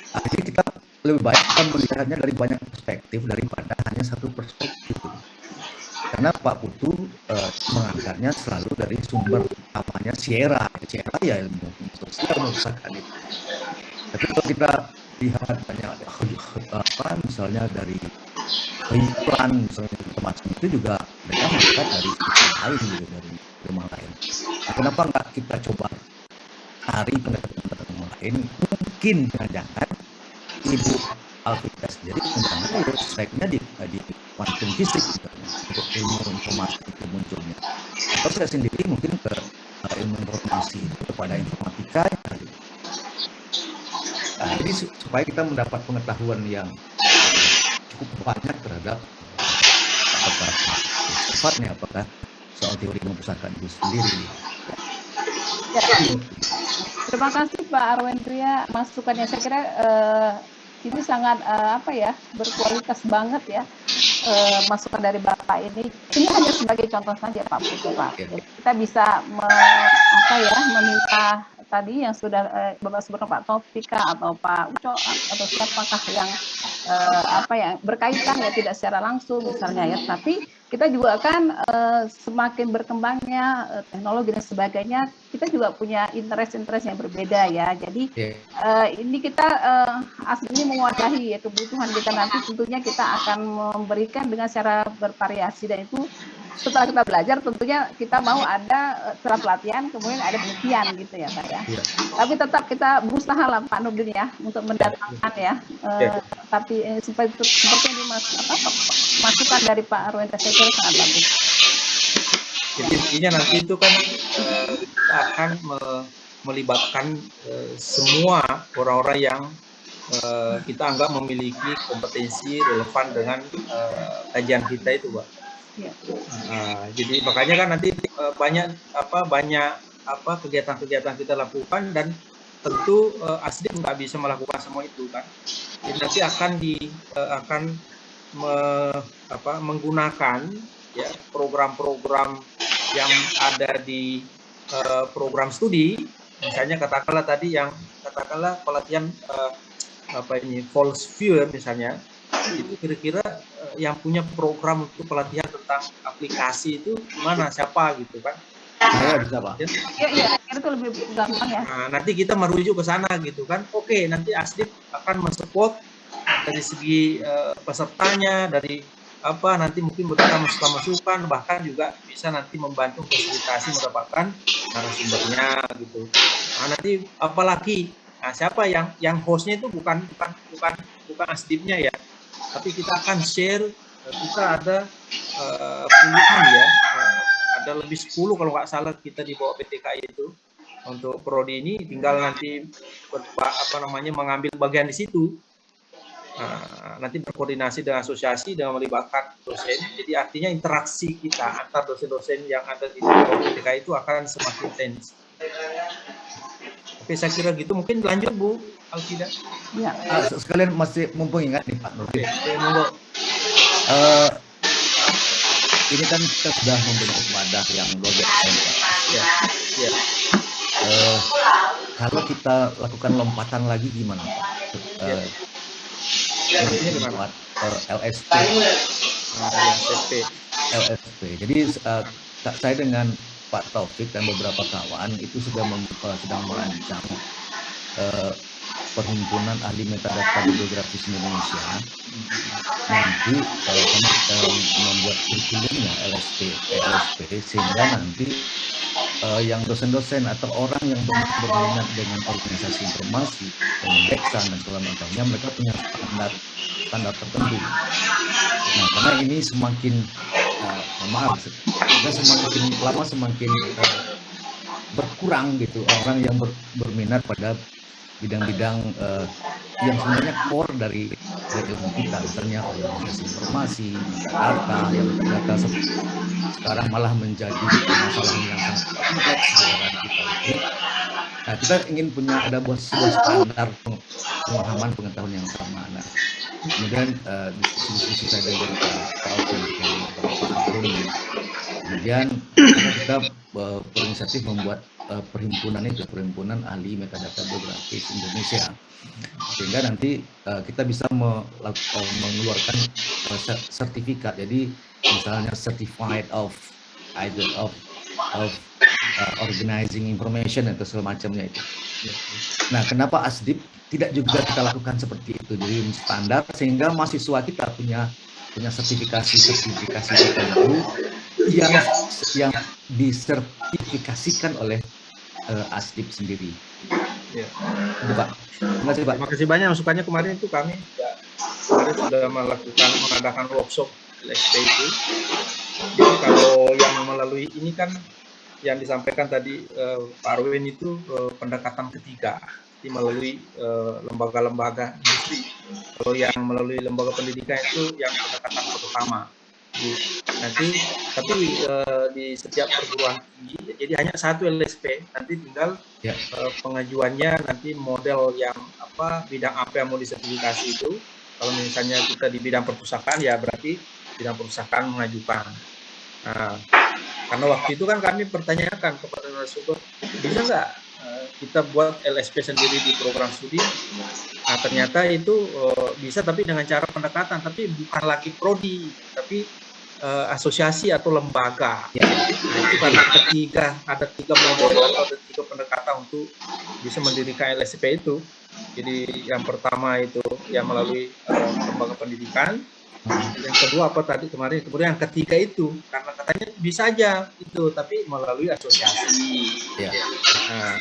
Jadi kita lebih baik kita melihatnya dari banyak perspektif daripada hanya satu perspektif. Karena Pak Putu mengangkatnya selalu dari sumber utamanya Sierra ya ilmu sosial perpustakaan itu. Tapi kalau kita lihat banyak misalnya dari kehidupan misalnya macam itu juga mereka melihat dari lain gitu, dari ilmu lain. Nah, kenapa nggak kita coba cari pendekatan lain? Mungkin jangan Ibu Alvita sendiri mengenai speknya di kuantum fisik untuk ilmu informasi itu munculnya. Atau saya sendiri mungkin ke ilmu informasi itu kepada informatika. Nah, jadi supaya kita mendapat pengetahuan yang cukup banyak terhadap apakah sifatnya, apakah soal teori perpustakaan itu sendiri. Ya. Terima kasih Pak Arwendria masukannya. Saya kira ini sangat berkualitas banget ya masukan dari Bapak ini. Ini hanya sebagai contoh saja Pak Putu Pak. Jadi kita bisa meminta tadi yang sudah Bapak sebutkan Pak Taufika atau Pak Uco atau siapakah yang berkaitan ya tidak secara langsung misalnya ya, tapi kita juga kan semakin berkembangnya teknologi dan sebagainya, kita juga punya interest yang berbeda ya. Jadi ini kita aslinya mewadahi ya kebutuhan kita nanti, tentunya kita akan memberikan dengan cara bervariasi, dan itu setelah kita belajar tentunya kita mau ada setelah pelatihan kemudian ada penelitian gitu ya Pak ya. Tapi tetap kita berusaha lah Pak Nurdin ya untuk mendatangkan ya. Tapi seperti yang masukan dari Pak Arwendra saya kira sangat bagus. Jadi intinya nanti itu kan kita akan melibatkan semua orang-orang yang kita anggap memiliki kompetensi relevan dengan kajian kita itu, Pak. Ya. Jadi makanya kan nanti banyak apa kegiatan-kegiatan kita lakukan, dan tentu ASDIP nggak bisa melakukan semua itu kan. Jadi nanti akan menggunakan ya program-program yang ada di program studi, misalnya katakanlah tadi yang pelatihan false viewer misalnya, itu kira-kira yang punya program untuk pelatihan tentang aplikasi itu gimana, siapa gitu kan? Saya bisa Pak. Iya, itu lebih gampang ya. Nah, nanti kita merujuk ke sana gitu kan. Oke, nanti ASDIP akan mensupport dari segi pesertanya, dari nanti mungkin berikan masukan, bahkan juga bisa nanti membantu fasilitasi mendapatkan narasumbernya gitu. Nah, nanti apalagi siapa yang hostnya itu bukan ASDIP-nya ya, tapi kita akan share, kita ada puluhan ya, ada lebih 10 kalau nggak salah kita di bawah PTKI itu untuk prodi ini, tinggal nanti mengambil bagian di situ. Nanti berkoordinasi dengan asosiasi dengan melibatkan dosen, jadi artinya interaksi kita antar dosen-dosen yang ada di PTKI itu akan semakin intens. Oke, saya kira gitu, mungkin lanjut Bu Alfida. Iya. Sekalian masih mumpung ingat nih Pak Nurdin. Oke, monggo. Ini kan kita sudah membentuk wadah yang luar biasa Pak. Ya. Kalau kita lakukan lompatan lagi gimana Pak? Membuat LSP. Jadi saya dengan Pak Taufik dan beberapa kawan itu sedang merancang Perhimpunan Ahli Metadata Bibliografis Indonesia. Nanti kami membuat kurikulumnya LSP sehingga nanti yang dosen-dosen atau orang yang berminat dengan organisasi informasi, pengindeksan dan segala macamnya, mereka punya standar tertentu. Nah, karena ini semakin semakin lama semakin berkurang gitu orang yang berminat pada bidang-bidang yang sebenarnya core dari ilmu kita, misalnya organisasi informasi, data sekarang malah menjadi masalah yang sangat kompleks di dalam kita ini. Nah, kita ingin punya ada sebuah standar pemahaman pengetahuan yang sama. Nah, kemudian diskusi saya dengan Pak Alvin dan Pak Abdul, kemudian kita berinisiatif membuat Perhimpunan Ahli Metadata Bibliografis Indonesia, sehingga nanti kita bisa mengeluarkan sertifikat. Jadi misalnya certified of organizing information atau segala macamnya itu. Nah, kenapa ASDIP tidak juga kita lakukan seperti itu, jadi standar sehingga mahasiswa kita punya sertifikasi tertentu yang disertifikasikan oleh ASDIP sendiri. Ya. Pak. Terima kasih banyak masukannya. Kemarin itu kami sudah mengadakan workshop LSP itu. Jadi kalau yang melalui ini kan yang disampaikan tadi Pak Arwin itu pendekatan ketiga, jadi melalui lembaga-lembaga industri. Kalau yang melalui lembaga pendidikan itu yang pendekatan pertama. Nanti tapi di setiap perguruan tinggi jadi hanya satu LSP, nanti tinggal pengajuannya nanti model yang bidang apa yang mau disertifikasi itu. Kalau misalnya kita di bidang perpustakaan, ya berarti bidang perpustakaan mengajukan. Nah, karena waktu itu kan kami pertanyakan kepada narasumber, bisa nggak kita buat LSP sendiri di program studi? Nah, ternyata itu bisa, tapi dengan cara pendekatan, tapi bukan lagi prodi, tapi asosiasi atau lembaga. Nah, itu karena ada tiga model atau ada tiga pendekatan untuk bisa mendirikan LSP itu. Jadi yang pertama itu yang melalui lembaga pendidikan. Yang kedua kemudian yang ketiga itu karena katanya bisa aja itu, tapi melalui asosiasi. Nah,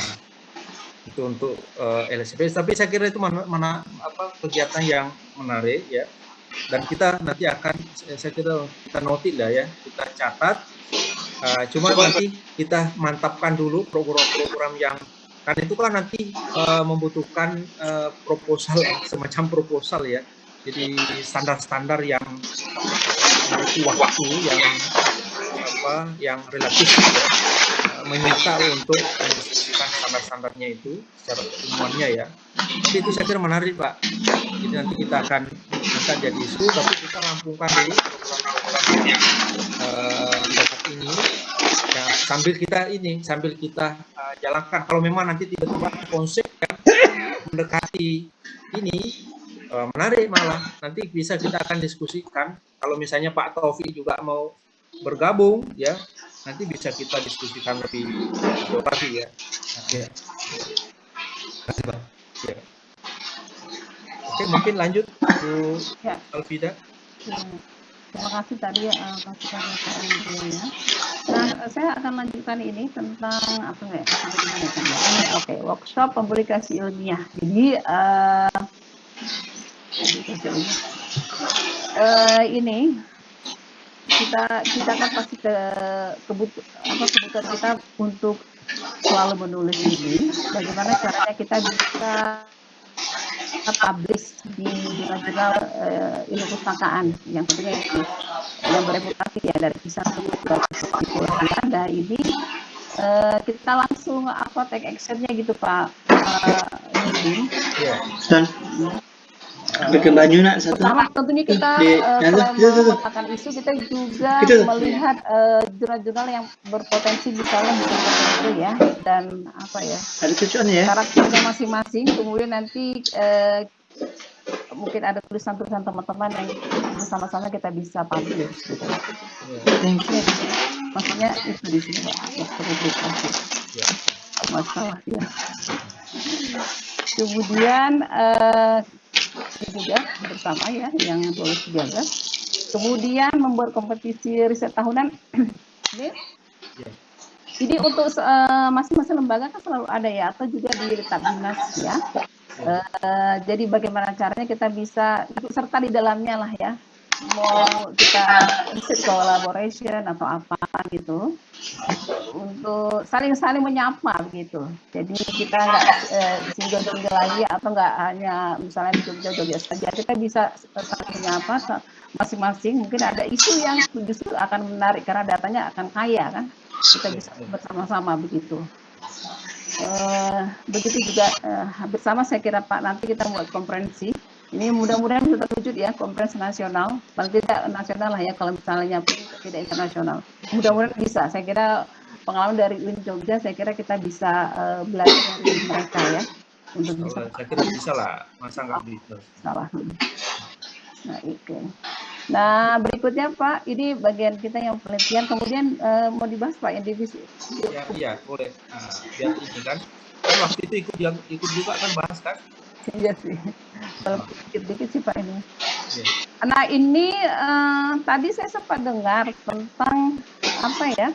itu untuk LSP. Tapi saya kira itu kegiatan yang menarik ya. Dan kita nanti saya kira kita notit lah ya, kita catat. Cuma nanti kita mantapkan dulu program-program yang kan itu kan nanti membutuhkan semacam proposal ya. Jadi standar-standar yang memiliki waktu yang relatif meminta untuk mendiskusikan standar-standarnya itu secara keilmuannya ya. Tapi itu saya kira menarik Pak. Jadi nanti kita akan angkat jadi isu, tapi kita rampungkan dulu program-program yang dekat ini. Ya, sambil kita jalankan. Kalau memang nanti tiba-tiba konsep yang mendekati ini menarik malah nanti bisa kita akan diskusikan. Kalau misalnya Pak Taufik juga mau bergabung ya, nanti bisa kita diskusikan lebih jauh lagi ya. Ya. Terima kasih, Pak. Ya. Oke, mungkin lanjut Bu Ya. Alvida. Terima kasih tadi masukan ya. Nah, saya akan lanjutkan ini tentang apa ya? Oke, workshop publikasi ilmiah. Jadi ini kita kan pasti kebutuhan kita untuk selalu menulis ini. Bagaimana caranya kita bisa publish di jurnal-jurnal ilmu pustakaan yang tentunya itu yang bereputasi ya dari kisah Anda ini kita langsung take actionnya gitu Pak Ke Banyu nak satu. Pertama tentunya kita selain mengatakan isu kita juga melihat jurnal-jurnal yang berpotensi misalnya itu ya dan apa ya ada tujuannya ya karakternya masing-masing kemudian nanti mungkin ada tulisan-tulisan teman-teman yang bersama-sama kita bisa publish gitu. Maksudnya itu di sini Pak publikasi masalah ya. Kemudian juga bersama ya yang 2013. Kemudian membuat kompetisi riset tahunan. Ini untuk masing-masing lembaga kan selalu ada ya atau juga di Tabdinas ya. Jadi bagaimana caranya kita bisa ikut serta di dalamnya lah ya. Mau kita riset collaboration atau apa gitu untuk saling menyapa gitu. Jadi kita nggak single lagi atau nggak hanya misalnya di Jogja saja. Kita bisa saling menyapa masing-masing. Mungkin ada isu yang justru akan menarik karena datanya akan kaya kan. Kita bisa bersama-sama begitu. Begitu juga bersama saya kira Pak nanti kita buat konferensi. Ini mudah-mudahan bisa terwujud ya konferensi nasional, paling tidak nasional lah ya kalau misalnya tidak internasional. Mudah-mudahan bisa. Saya kira pengalaman dari UIN Jogja, saya kira kita bisa belajar dari mereka ya untuk bisa. Saya kira bisa lah, masa nggak bisa. Salah. Nah itu. Nah berikutnya Pak, ini bagian kita yang penelitian. Kemudian mau dibahas Pak yang divisi. Iya boleh. Biar ini kan waktu itu ikut juga kan bahas kan. Iya sih, kalau dikit-dikit sih Pak ini. Nah ini tadi saya sempat dengar tentang apa ya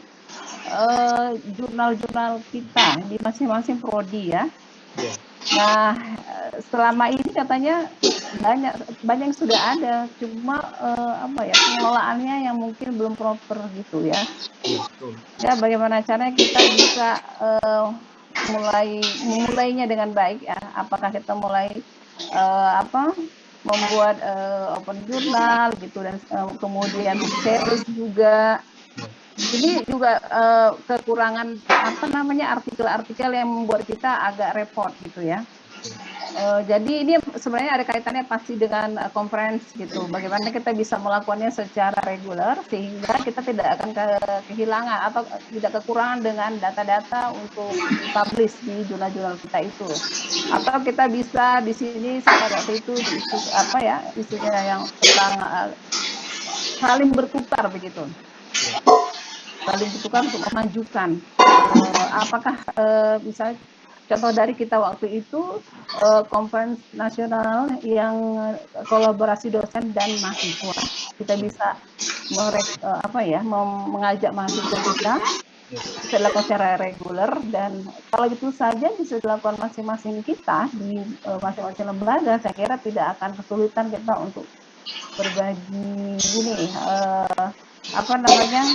jurnal-jurnal kita di masing-masing prodi ya. Nah selama ini katanya banyak yang sudah ada, cuma apa ya pengelolaannya yang mungkin belum proper gitu ya. Ya bagaimana caranya kita bisa memulainya dengan baik ya. Apakah kita mulai membuat open jurnal gitu dan kemudian series juga. Ini juga kekurangan artikel-artikel yang membuat kita agak repot gitu ya. Jadi ini sebenarnya ada kaitannya pasti dengan conference gitu. Bagaimana kita bisa melakukannya secara reguler sehingga kita tidak akan kehilangan atau tidak kekurangan dengan data-data untuk publish di jurnal-jurnal kita itu. Atau kita bisa di sini pada waktu itu isunya yang tentang saling bertukar begitu. Saling bertukar untuk memajukan. Apakah misalnya contoh dari kita waktu itu konferensi nasional yang kolaborasi dosen dan mahasiswa, kita bisa mengajak mahasiswa kita bisa dilakukan secara reguler dan kalau itu saja bisa dilakukan masing-masing kita di masing-masing lembaga. Saya kira tidak akan kesulitan kita untuk berbagi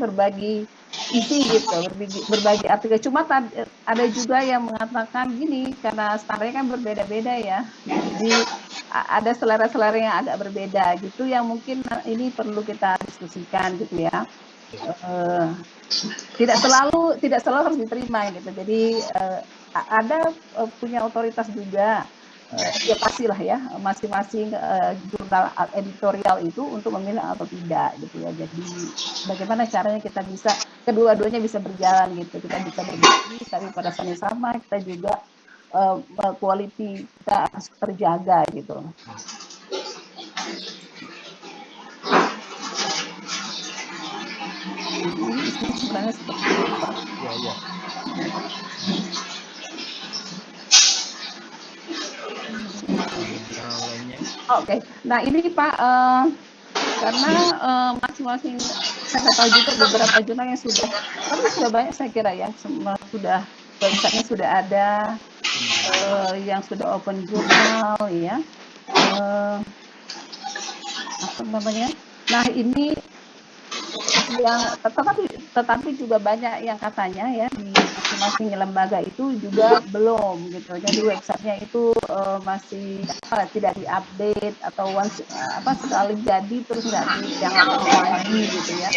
berbagi isi gitu, berbagi artikel. Cuma ada juga yang mengatakan gini, karena standarnya kan berbeda-beda ya, jadi ada selera-selera yang agak berbeda gitu, yang mungkin ini perlu kita diskusikan gitu ya. tidak selalu harus diterima gitu. Jadi ada punya otoritas juga. Ya pastilah ya masing-masing jurnal editorial itu untuk memilih atau tidak gitu ya. Jadi bagaimana caranya kita bisa kedua-duanya bisa berjalan gitu, kita bisa berbagi tapi pada saat yang sama kita juga quality kita harus terjaga gitu. Ini sebenarnya seperti itu, Pak. Ya. Oke. Nah ini Pak, karena masing-masing saya tahu juga beberapa jurnal yang sudah banyak saya kira ya, sudah websitenya sudah ada, yang sudah open jurnal ya, apa namanya. Nah ini yang tetapi juga banyak yang katanya ya di masing-masing lembaga itu juga belum gitu. Jadi websitenya itu masih tidak diupdate atau sekali jadi terus nggak lagi gitu ya.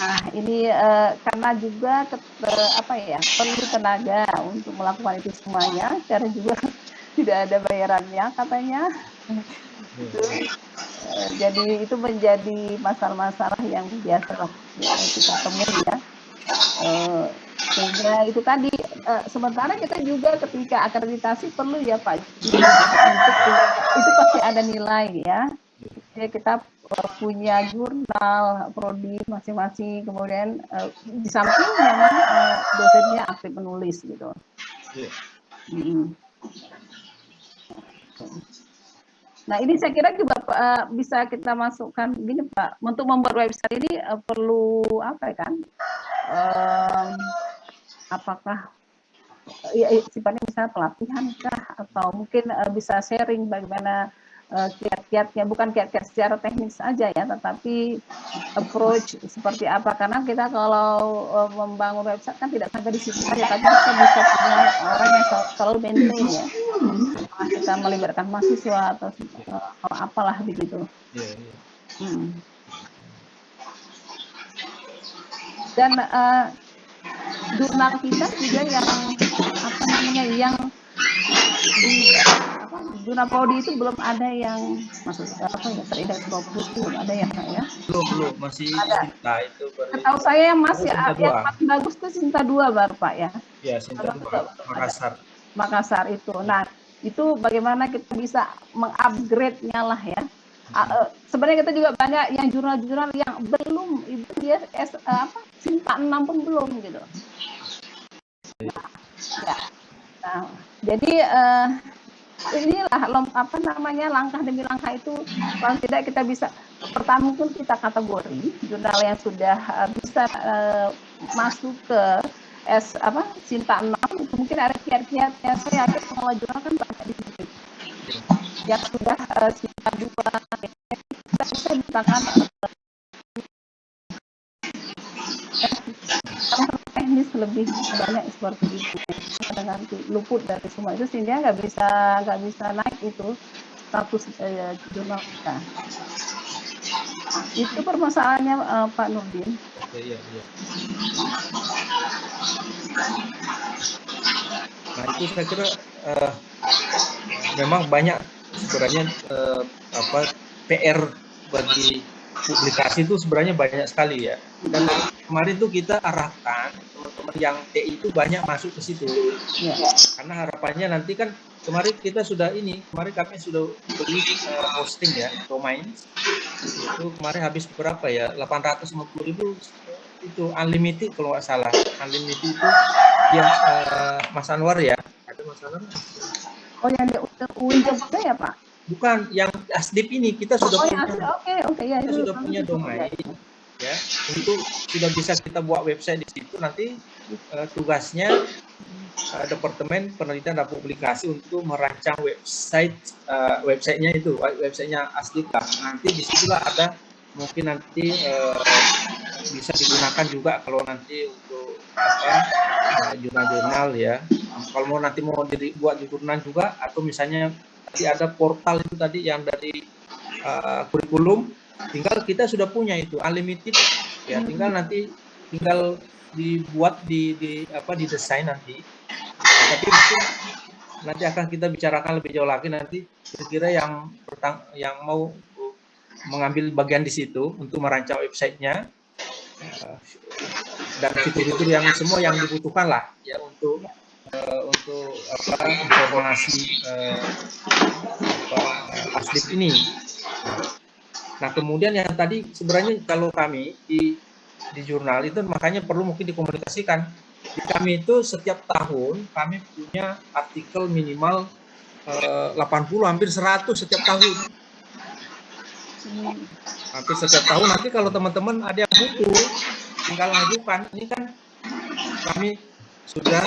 Nah ini karena juga perlu tenaga untuk melakukan itu semuanya, karena juga tidak ada bayarannya katanya. Jadi itu menjadi masalah-masalah yang biasa kita temui ya. Sehingga itu tadi sementara kita juga ketika akreditasi perlu ya Pak itu pasti ada nilai ya. Jadi kita punya jurnal prodi masing-masing, kemudian di samping memang dosennya aktif menulis gitu. Nah ini saya kira juga bisa kita masukkan gini Pak, untuk membuat website ini perlu apakah ya sifatnya misalnya pelatihan kah, atau mungkin bisa sharing bagaimana kiat-kiatnya, bukan kiat-kiat secara teknis saja ya, tetapi approach seperti apa, karena kita kalau membangun website kan tidak sampai di situ saja, tapi kita bisa punya orang yang selalu maintain ya, kita melibatkan mahasiswa atau apalah begitu. Dan jurnal kita juga yang jurnal prodi itu belum ada yang terindeks Scopus, belum ada ya Pak ya? Belum masih Sinta itu. Setahu saya yang masih bagus itu Sinta 2 baru Pak ya? Ya Sinta 2 Makassar itu. Nah itu bagaimana kita bisa mengupgrade-nya lah ya. Sebenarnya kita juga banyak yang jurnal-jurnal yang belum, itu dia Sinta 6 pun belum gitu. Nah, jadi inilah langkah demi langkah itu, paling tidak kita bisa pertama pun kita kategori jurnal yang sudah bisa masuk ke Sinta 6 itu mungkin ada kiat-kiatnya. Saya yakin semua jurnal kan banyak di situ yang sudah Sinta 2 kita bisa mintakan teknis lebih banyak seperti itu, dengan luput dari semua itu sehingga nggak bisa naik itu status jurnal kita. Itu permasalahannya Pak Nurdin. Iya. Nah itu saya kira memang banyak sebenarnya PR bagi publikasi itu sebenarnya banyak sekali ya. Dan kemarin tuh kita arahkan teman-teman yang TI itu banyak masuk ke situ. Ya. Karena harapannya nanti kan kemarin kami sudah beli hosting ya, domain. Itu kemarin habis berapa ya? 850.000 itu unlimited kalau nggak salah. Unlimited itu yang Mas Anwar ya. Ada Mas Anwar? Oh yang di Windows ya Pak? Bukan, yang Asdip ini kita sudah punya. Ya, kita sudah punya domain ya, untuk sudah bisa kita buat website di situ. Nanti tugasnya Departemen Penelitian dan Publikasi untuk merancang websitenya itu, websitenya Asdip lah. Nanti disitulah ada mungkin nanti bisa digunakan juga kalau nanti untuk jurnal-jurnal ya. Kalau mau dibuat jurnal juga, atau misalnya ada portal itu tadi yang dari kurikulum, tinggal kita sudah punya itu unlimited Ya tinggal dibuat didesain nanti. Nah, tapi mungkin nanti akan kita bicarakan lebih jauh lagi nanti kira-kira yang mau mengambil bagian di situ untuk merancang websitenya dan fitur-fitur yang semua yang dibutuhkan lah ya untuk informasi Aslip ini. Nah kemudian yang tadi sebenarnya kalau kami di jurnal itu makanya perlu mungkin dikomunikasikan. Di kami itu setiap tahun kami punya artikel minimal 80 hampir 100 setiap tahun. Hampir setiap tahun. Nanti kalau teman-teman ada yang butuh tinggal ajukan. Ini kan kami sudah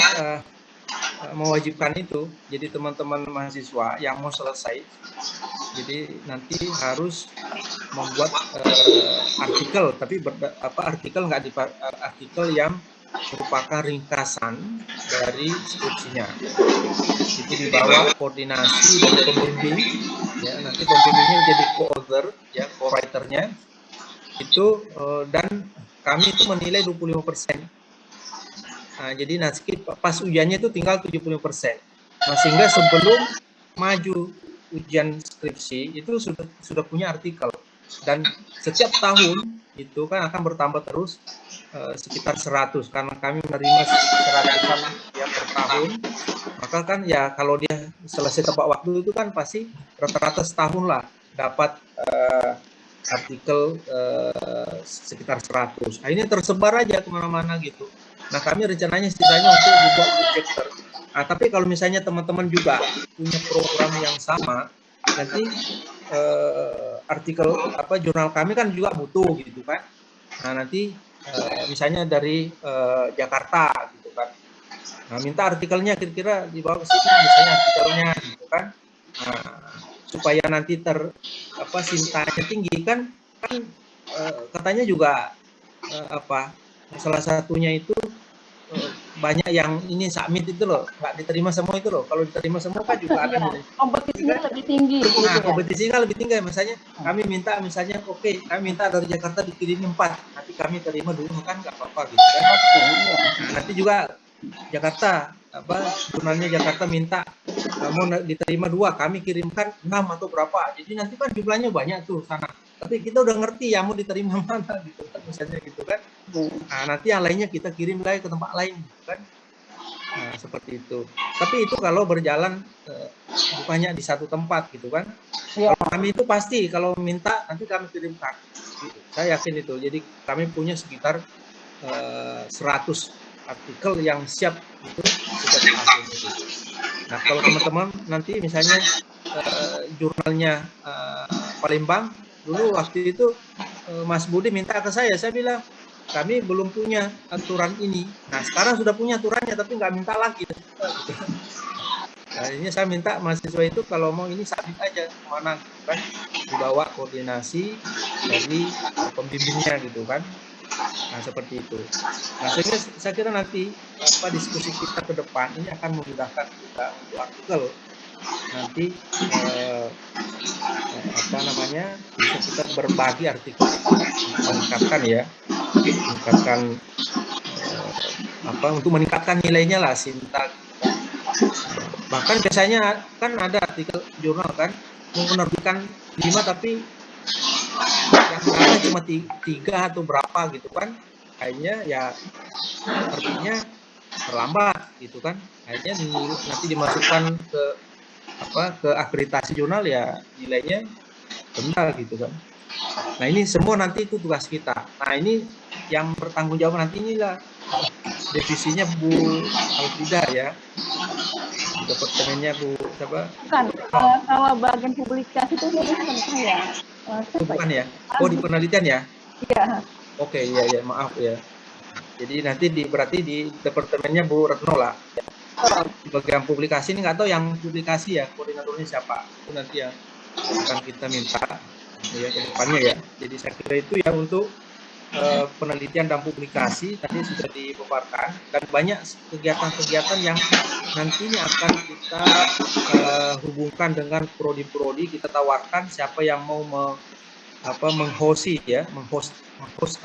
mewajibkan itu. Jadi teman-teman mahasiswa yang mau selesai, jadi nanti harus membuat artikel, tapi artikel yang merupakan ringkasan dari skripsinya. Itu di bawah koordinasi dari pembimbing, ya nanti pembimbingnya jadi co-author, ya co-writernya itu, dan kami itu menilai 25%. Nah, jadi nanti pas ujiannya itu tinggal 75%. Nah, sehingga sebelum maju ujian skripsi itu sudah punya artikel, dan setiap tahun itu kan akan bertambah terus sekitar 100 karena kami menerima 100-an ya per tahun. Maka kan ya kalau dia selesai tepat waktu itu kan pasti rata-rata setahun lah dapat artikel sekitar 100. Nah, ini tersebar aja kemana-mana gitu. Nah kami rencananya setidaknya untuk dibuat chapter. Nah tapi kalau misalnya teman-teman juga punya program yang sama, nanti artikel jurnal kami kan juga butuh gitu kan. Nah nanti misalnya dari Jakarta gitu kan. Nah minta artikelnya kira-kira dibawa ke sini misalnya artikelnya gitu kan. Nah, supaya nanti sintanya tinggi kan katanya juga salah satunya itu banyak yang ini submit itu loh, nggak diterima semua itu loh. Kalau diterima semua kan juga ada kompetisinya lebih tinggi. Nah, kompetisinya lebih tinggi. Misalnya kami minta, kami minta dari Jakarta dikirim 4, nanti kami terima dulu kan nggak apa-apa gitu kan. Nah, nanti juga Jakarta jurnalnya Jakarta minta mau diterima 2, kami kirimkan 6 atau berapa. Jadi nanti kan jumlahnya banyak tuh sana. Tapi kita udah ngerti ya mau diterima mana gitu kan, misalnya gitu kan. Nah, nanti yang lainnya kita kirim lagi ke tempat lain gitu kan. Nah, seperti itu. Tapi itu kalau berjalan bukannya di satu tempat gitu kan. Ya. Kalau kami itu pasti kalau minta nanti kami kirimkan. Saya yakin itu. Jadi kami punya sekitar 100 artikel yang siap itu setiap tahun itu. Nah, kalau teman-teman nanti misalnya jurnalnya Palembang, dulu waktu itu Mas Budi minta ke saya bilang kami belum punya aturan ini. Nah sekarang sudah punya aturannya tapi nggak minta lagi. Nah ini saya minta mahasiswa itu kalau mau ini submit aja kemana kan, dibawa koordinasi dari pembimbingnya gitu kan. Nah seperti itu. Nah sehingga saya kira nanti diskusi kita ke depan ini akan memudahkan kita untuk artikel nanti bisa kita berbagi artikel untuk meningkatkan nilainya lah Sinta. Bahkan biasanya kan ada artikel jurnal kan menerbitkan 5 tapi yang ada cuma 3 atau berapa gitu kan, akhirnya ya artinya terlambat gitu kan, akhirnya nanti dimasukkan ke akreditasi jurnal ya nilainya rendah gitu kan. Nah ini semua nanti itu tugas kita. Nah ini yang bertanggung jawab nanti inilah divisinya Bu Alfida ya, departemennya Bu siapa? Bukan, kalau bagian publikasi itu bukan saya. Bukan ya? Oh di penelitian ya? Iya. Oke, iya maaf ya. Jadi nanti berarti di departemennya Bu Retno lah. Di bagian publikasi ini nggak tahu yang publikasi ya koordinatornya siapa, itu nanti ya akan kita minta ya ke depannya ya. Jadi saya kira itu ya untuk penelitian dan publikasi tadi sudah dipaparkan, dan banyak kegiatan-kegiatan yang nantinya akan kita hubungkan dengan prodi-prodi, kita tawarkan siapa yang mau menghosti ya, menghost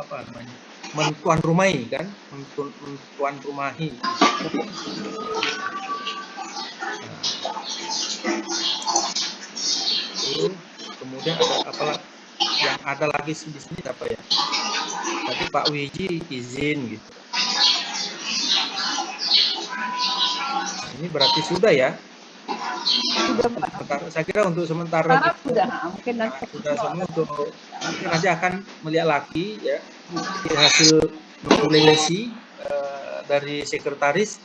apa namanya, mentuan rumahi kan, mentuan rumahi. Kemudian ada apa yang ada lagi di sini apa ya? Tadi Pak Wiji izin gitu. Ini berarti sudah ya? Saya kira untuk sementara mungkin nanti sudah semua. Untuk nanti akan melihat lagi ya hasil mengulensi dari sekretaris.